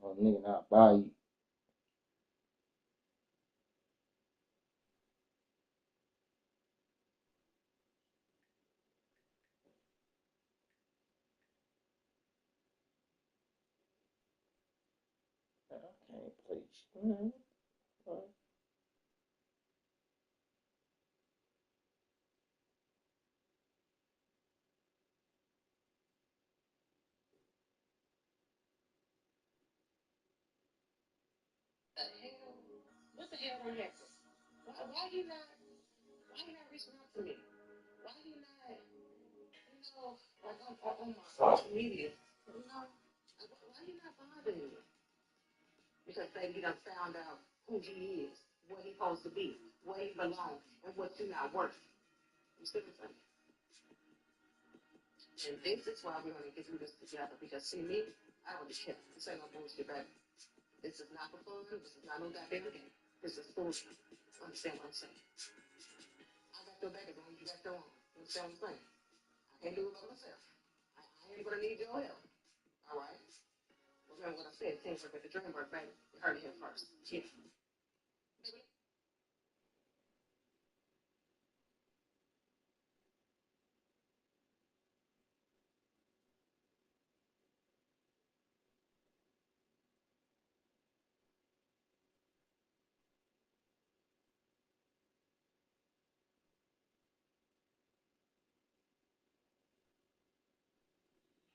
on nigga not buy you. I can't play shit. What the hell done happened? Why you not reaching out to me? Why you not, like on my social media? Why you not bothering me? Because baby, you done found out who he is, what he's supposed to be, where he belongs, and what you not worth. You see what I'm saying? And this is why we're gonna get through this together. Because see me, I don't care. This ain't no bullshit, baby. This is not for fun. This is not no goddamn game. This is bullshit. Understand what I'm saying? I got your back as long as you got your own. You understand what I'm saying? I can't do it by myself. I ain't gonna need your help. All right? Remember what I said, teamwork at the dream work, baby. You heard it here first. Yeah.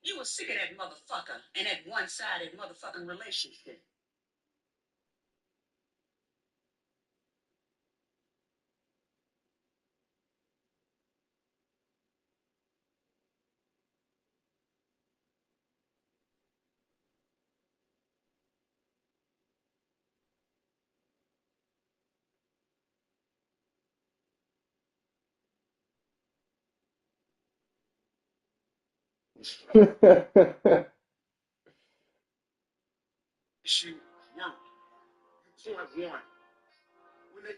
You was sick of that motherfucker and that one-sided motherfucking relationship. Issue one. Point one. When they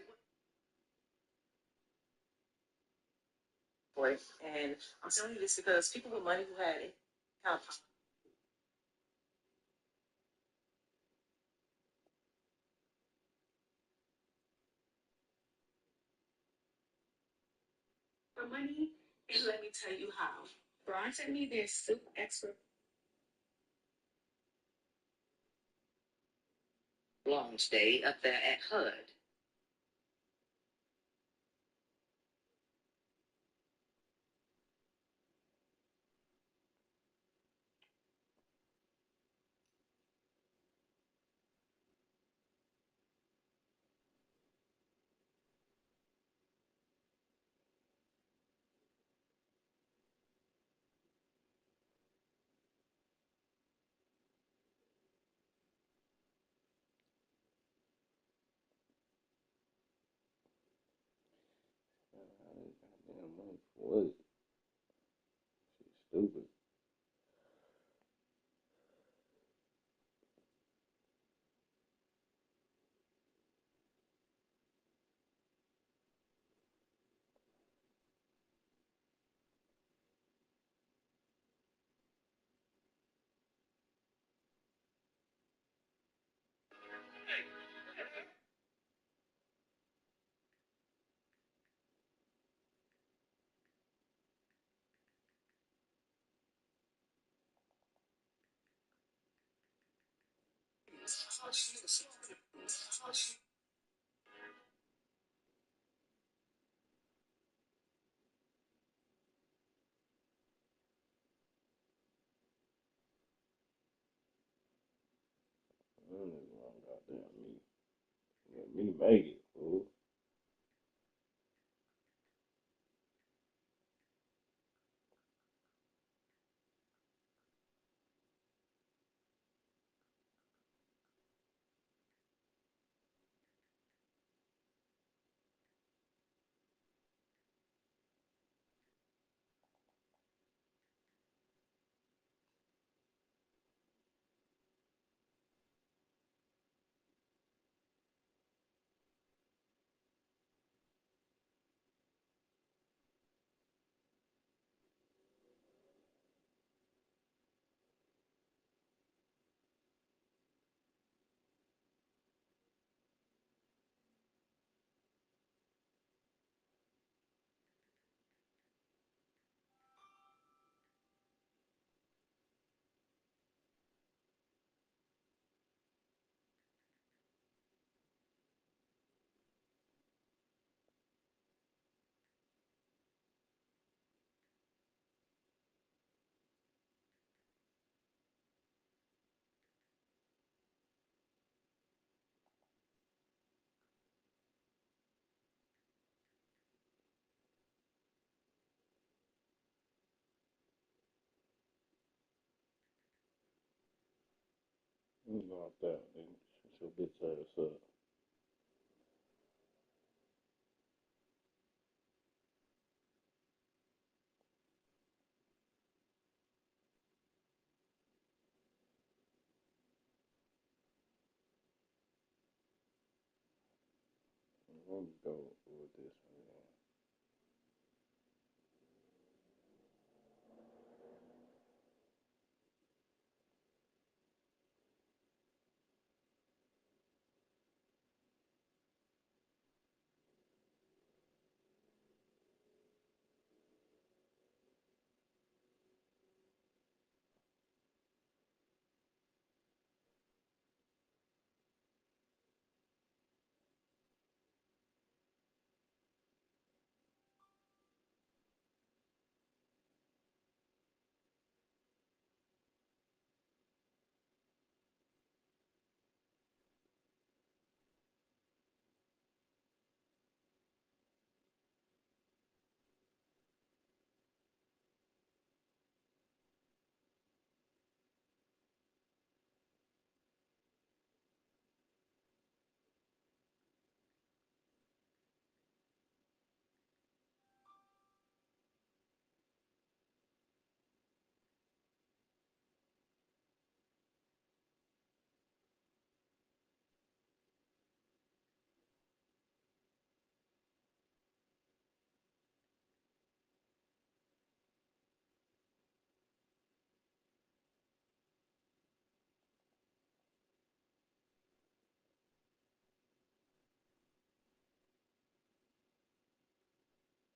and I'm telling you this because people with money who had it kind of for money, and let me tell you how. Braun sent me their soup extra launch day up there at HUD. Goddamn money for what? Shit stupid. Them niggas want goddamn me. Let me make it, fool. You know that, nigga. Shut your bitch ass up. Let me go with this one.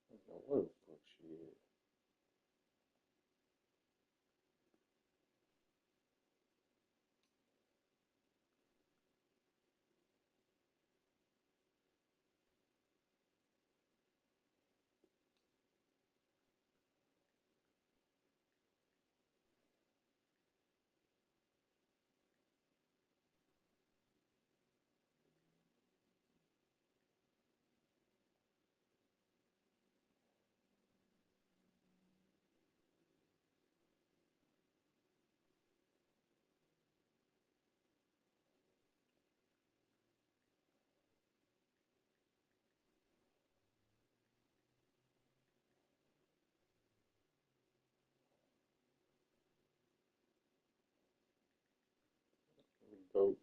What the fuck Shit. Dope.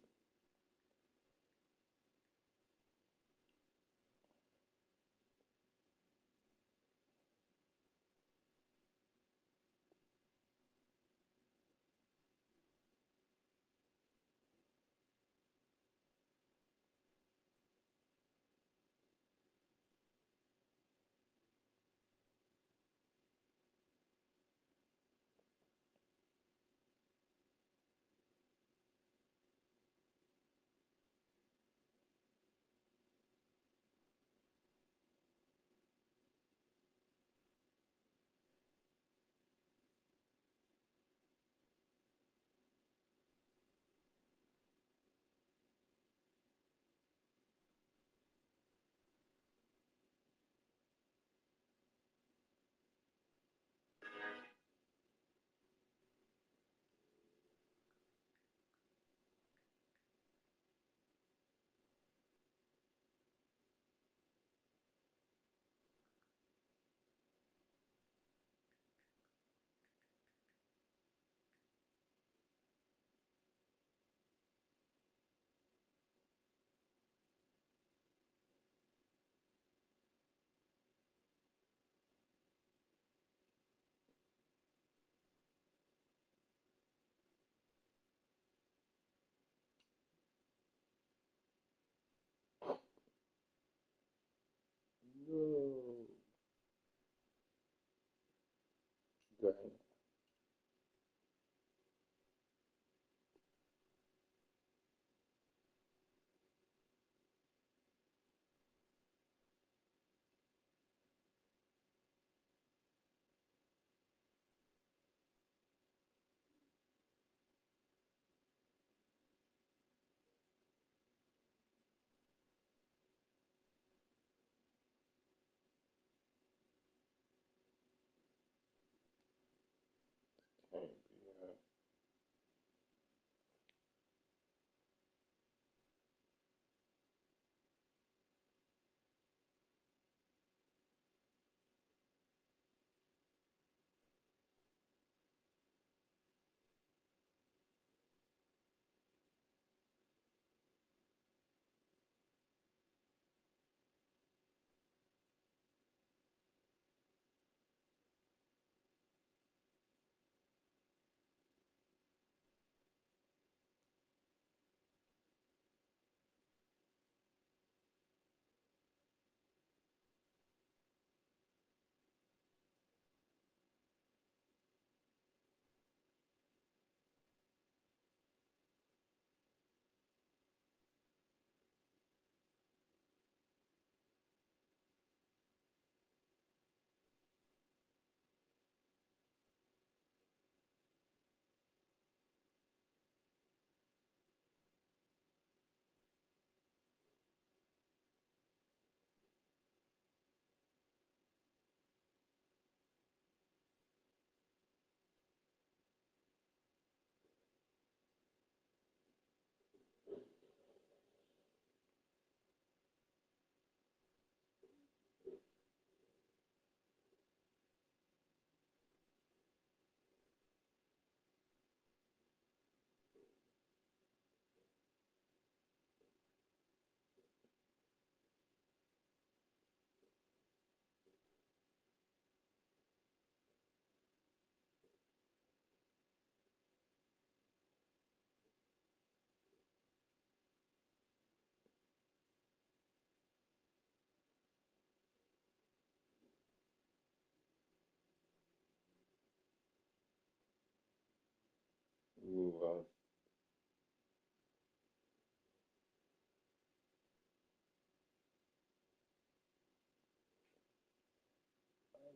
well,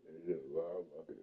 it is wild out here.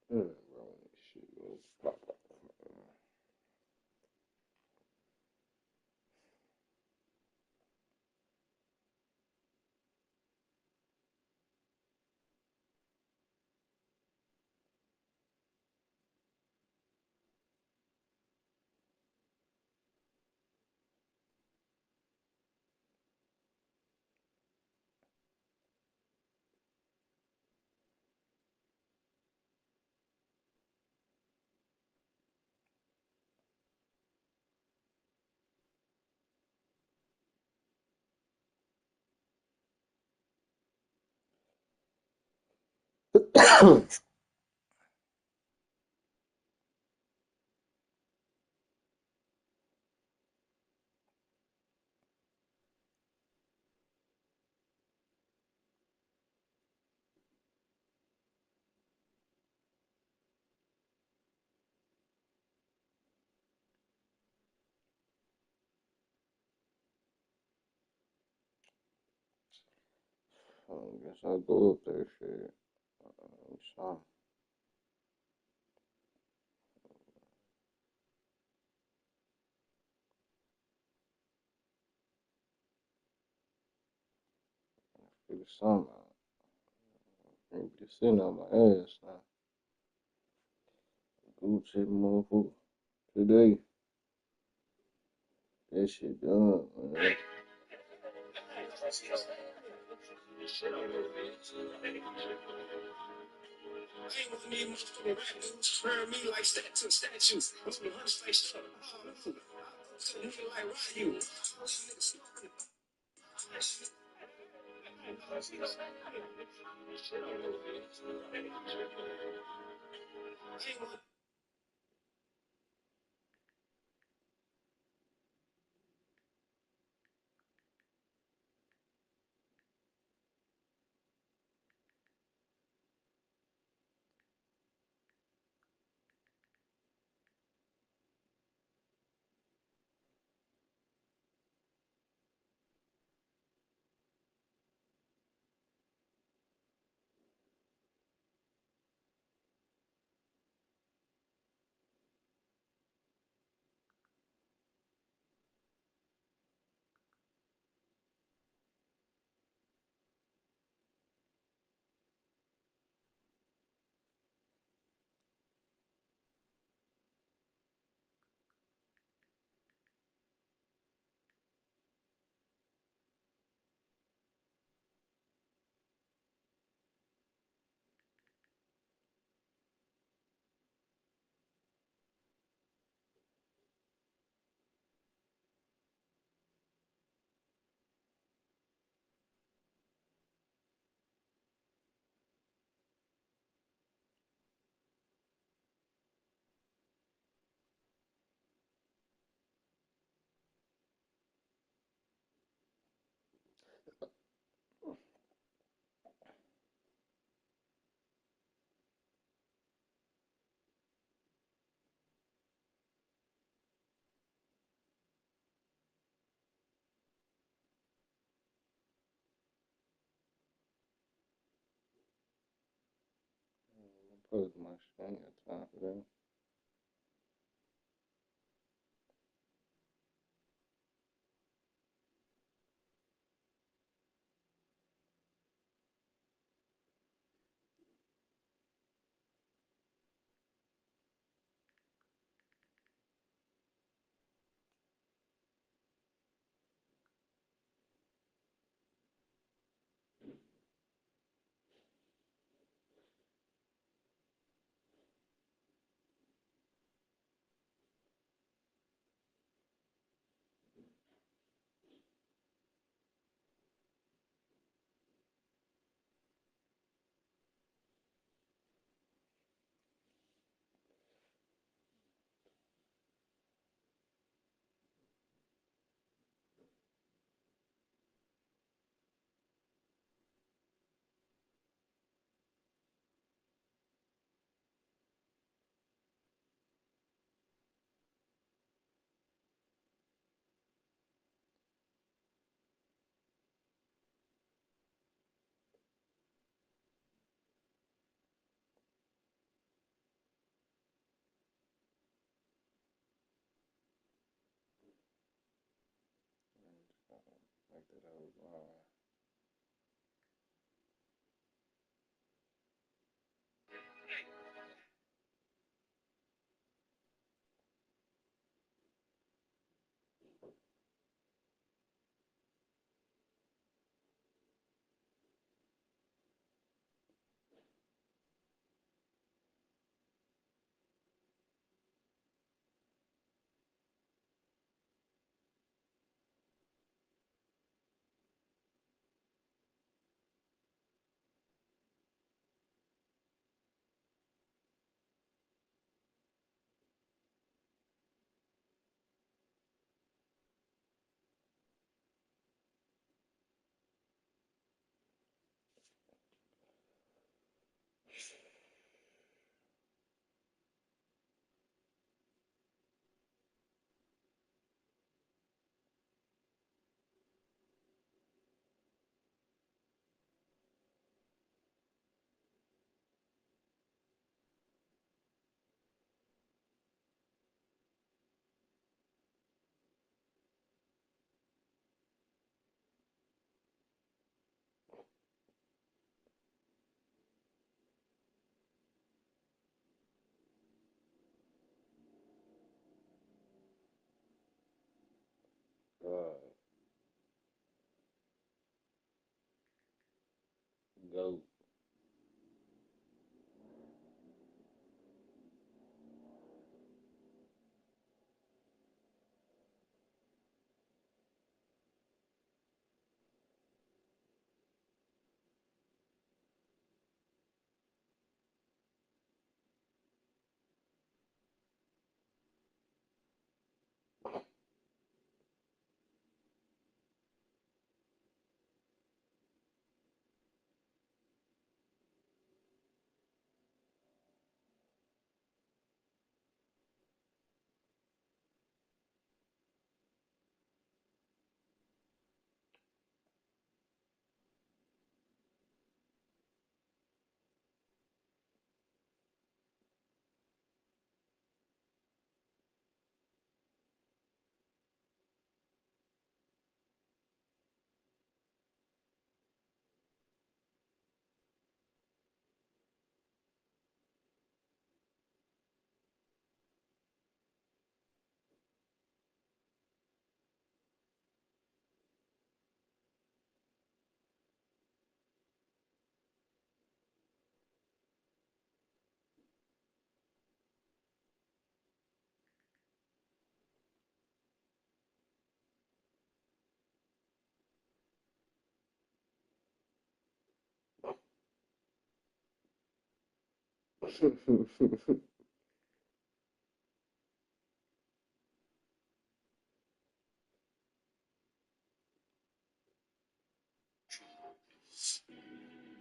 Bro, this shit was pop up. I guess I'll go up there, shit. So, figure something out. Can't be sitting on my ass now. Gucci motherfucker. Today, that shit done, man. I ain't one of these motherfucking rap dudes swearing me like statues. I'm some hunch like stuff. Oh, no. Some nigga like Ryu. Put my shit on time for that. like that old line. God, go.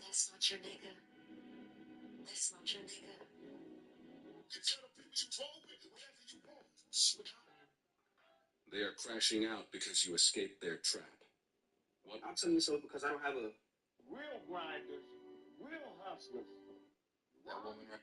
That's not your nigga. That's not your nigga. They are crashing out because you escaped their trap. What? I'm telling you so because I don't have a. Real grinders, real hustlers. That woman right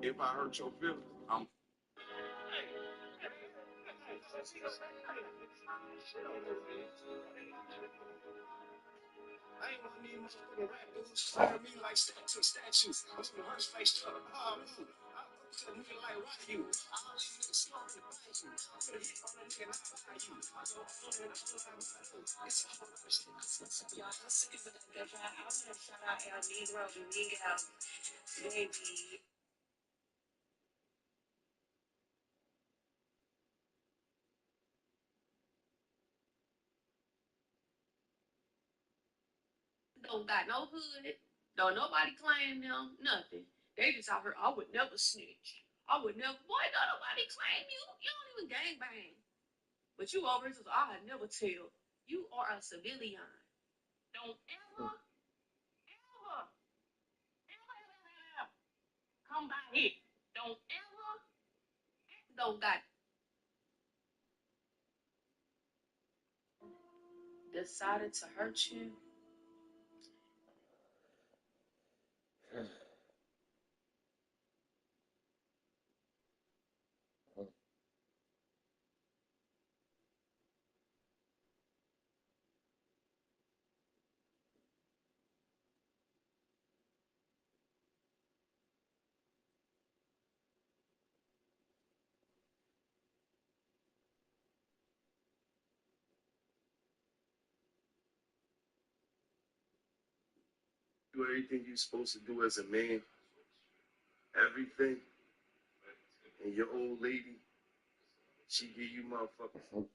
If I hurt your feelings, I'm I ain't one of these motherfucking rap dudes staring me like statue statues. I'm in the worst face to the power move. I upset a nigga like Ryu. All these niggas smoking the bite you. I put a hit on a nigga and I buy you. I go on and on like it's a whole lot of shit. Y'all, I'm sick of that guy. I want to shout out Elnegromigo, baby. Don't got no hood. Don't nobody claim them. Nothing. They just out here. I would never snitch. I would never. Boy, don't nobody claim you. You don't even gangbang. But you over here, so I never tell. You are a civilian. Don't ever, ever, ever come by here. Don't ever, don't got decided to hurt you. Do everything you're supposed to do as a man. Everything. And your old lady, she give you motherfuckers.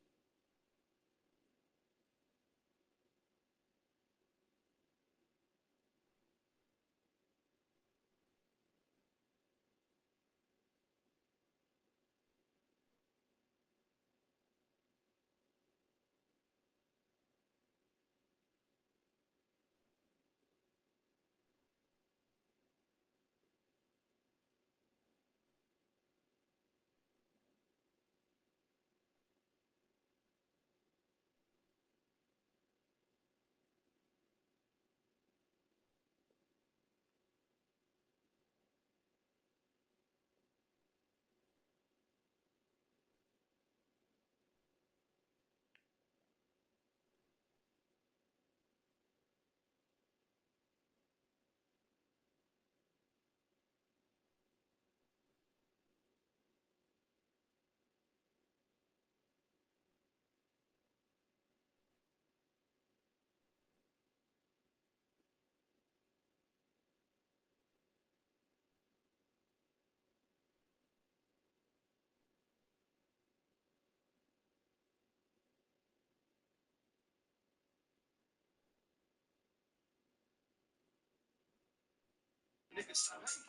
Niggas, stop hating.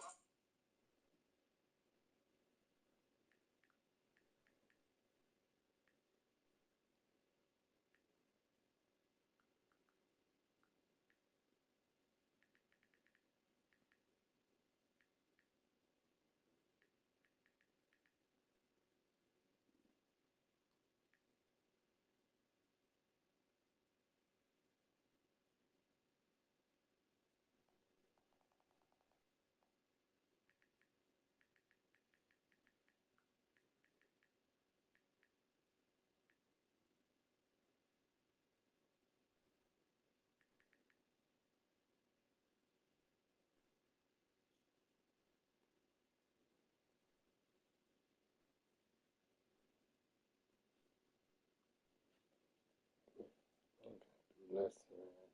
blessing, man.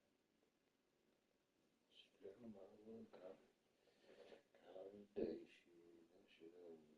Spend my workout. Call it day shit. That shit over.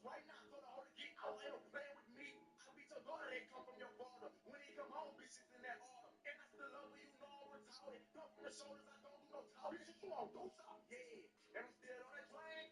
right now. Told her to get out, ain't no playing with me. I beat your daughter, they come from your father. When he come home, bitch, it's in that order. And I still love you, know I'm retarded. Come from the shoulders, I don't do no talking. Bitch, you won't do something. Yeah, and I'm still on that train.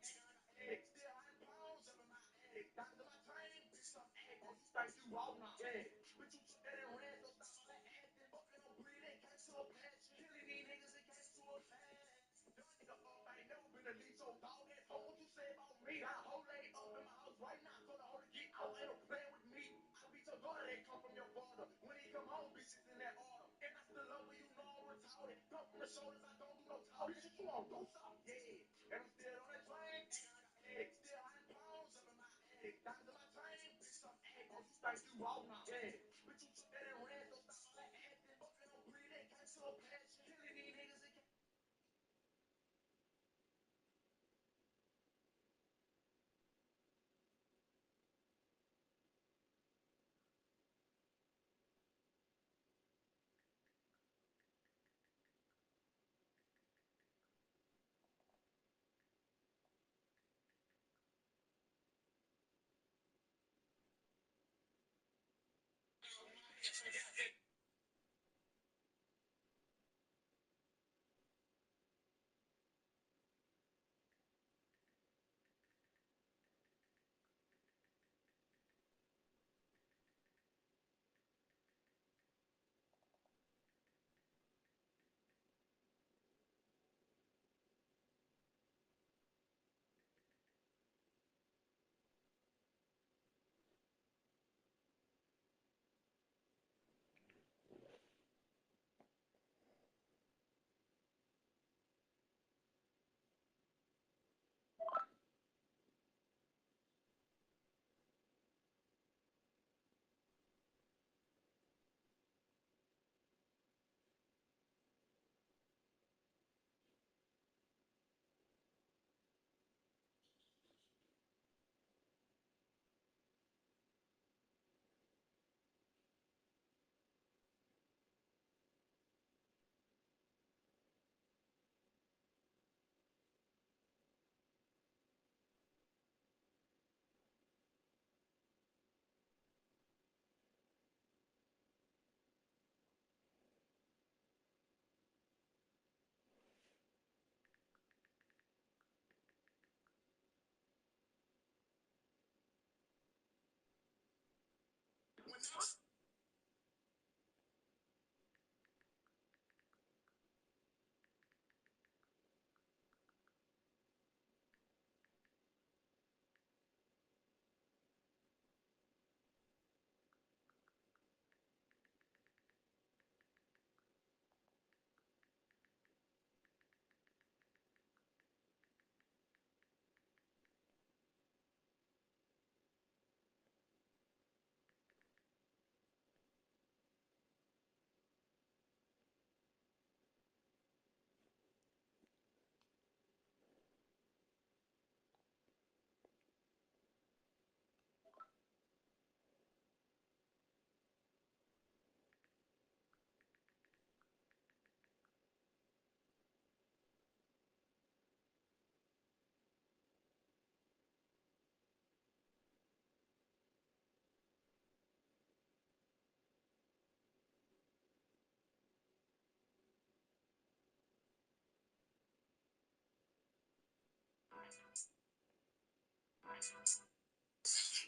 Egg, still 100 pounds up in my egg. Doctor, my train, bitch, some egg. Oh, you think you out now? Yeah, but you took that and ran, so stop all that acting. Fucking on breathing, can't to a passion. Killing these niggas, it can't to a pass. Young nigga up, I ain't never been a lead, so dog ass. Hold what you say about me. Got a whole lady up in my house right now. Told her to get out, ain't no playing with me. I beat your daughter, they come from your father. When he come home, bitch, it's in that order. And I still love you, know I'm retarded. Come from the shoulders, I don't do no talking. Bitch, you won't do something. Yeah, and I'm still on that train. Egg, still 100 pounds up in my egg. Doctor, my train, bitch, some egg. Oh, you think you out now? Yeah, but you took that and ran, so stop all that acting. Fucking on breathing, can't to a passion. Killing these niggas, it can't.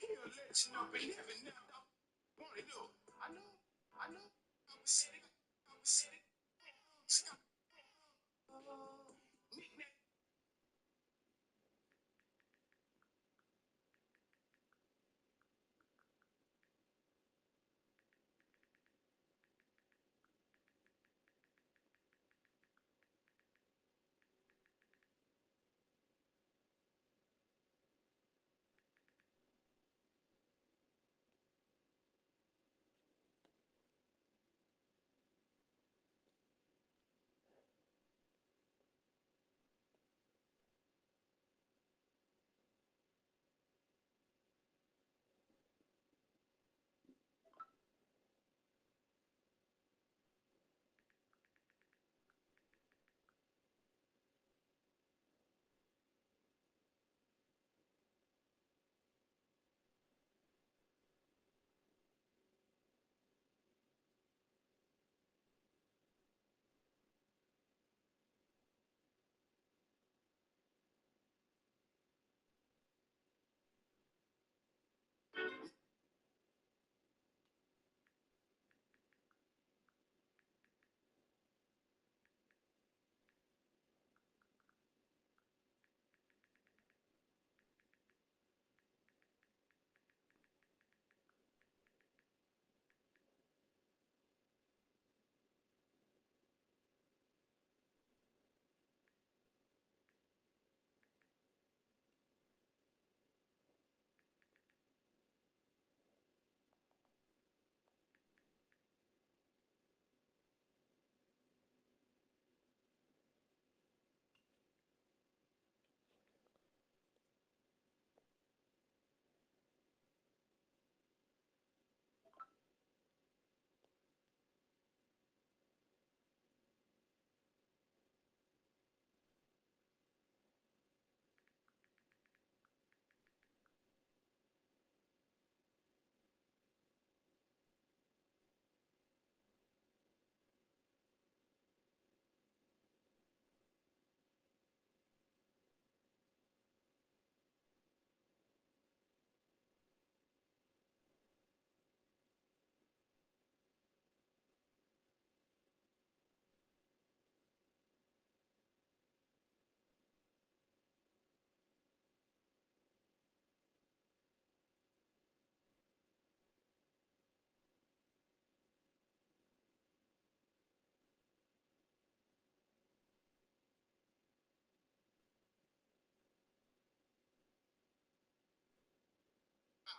He'll let you know, but never know. Want it, look. I know. I'm sick. Nickname.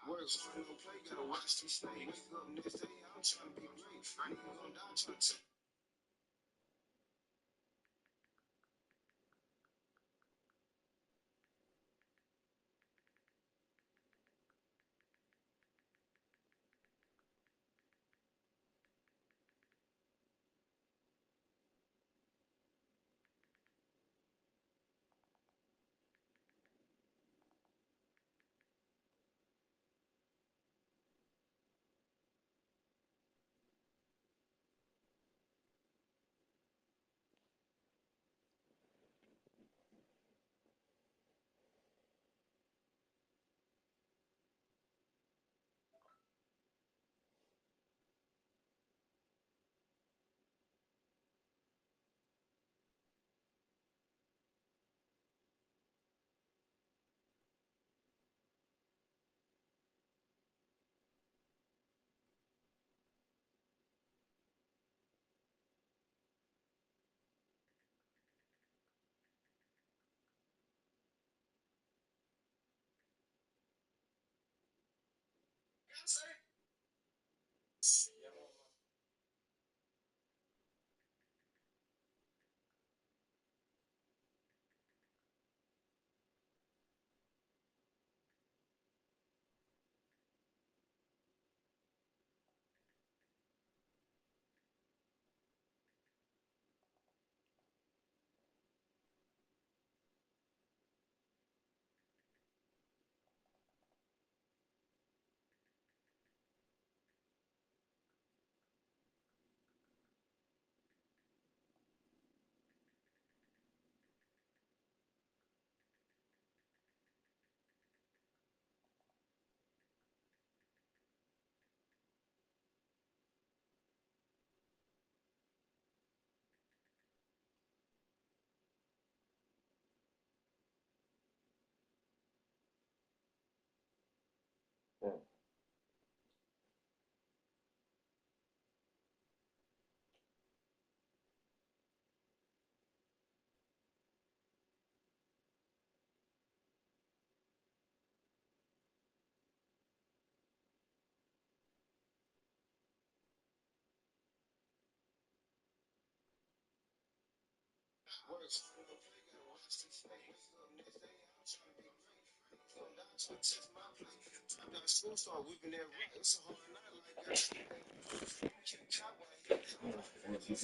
Work hard, no play, gotta watch this snake. Wake up next day, I'm trying to be great. I ain't even gonna die trying to. Work hard, no play, gotta watch this snake. Wake up next day, I'm trying to be great. I ain't gonna die trying to test my play. Dropped out of school, start whipping that right. It's a hard night like that. Keep the chop while he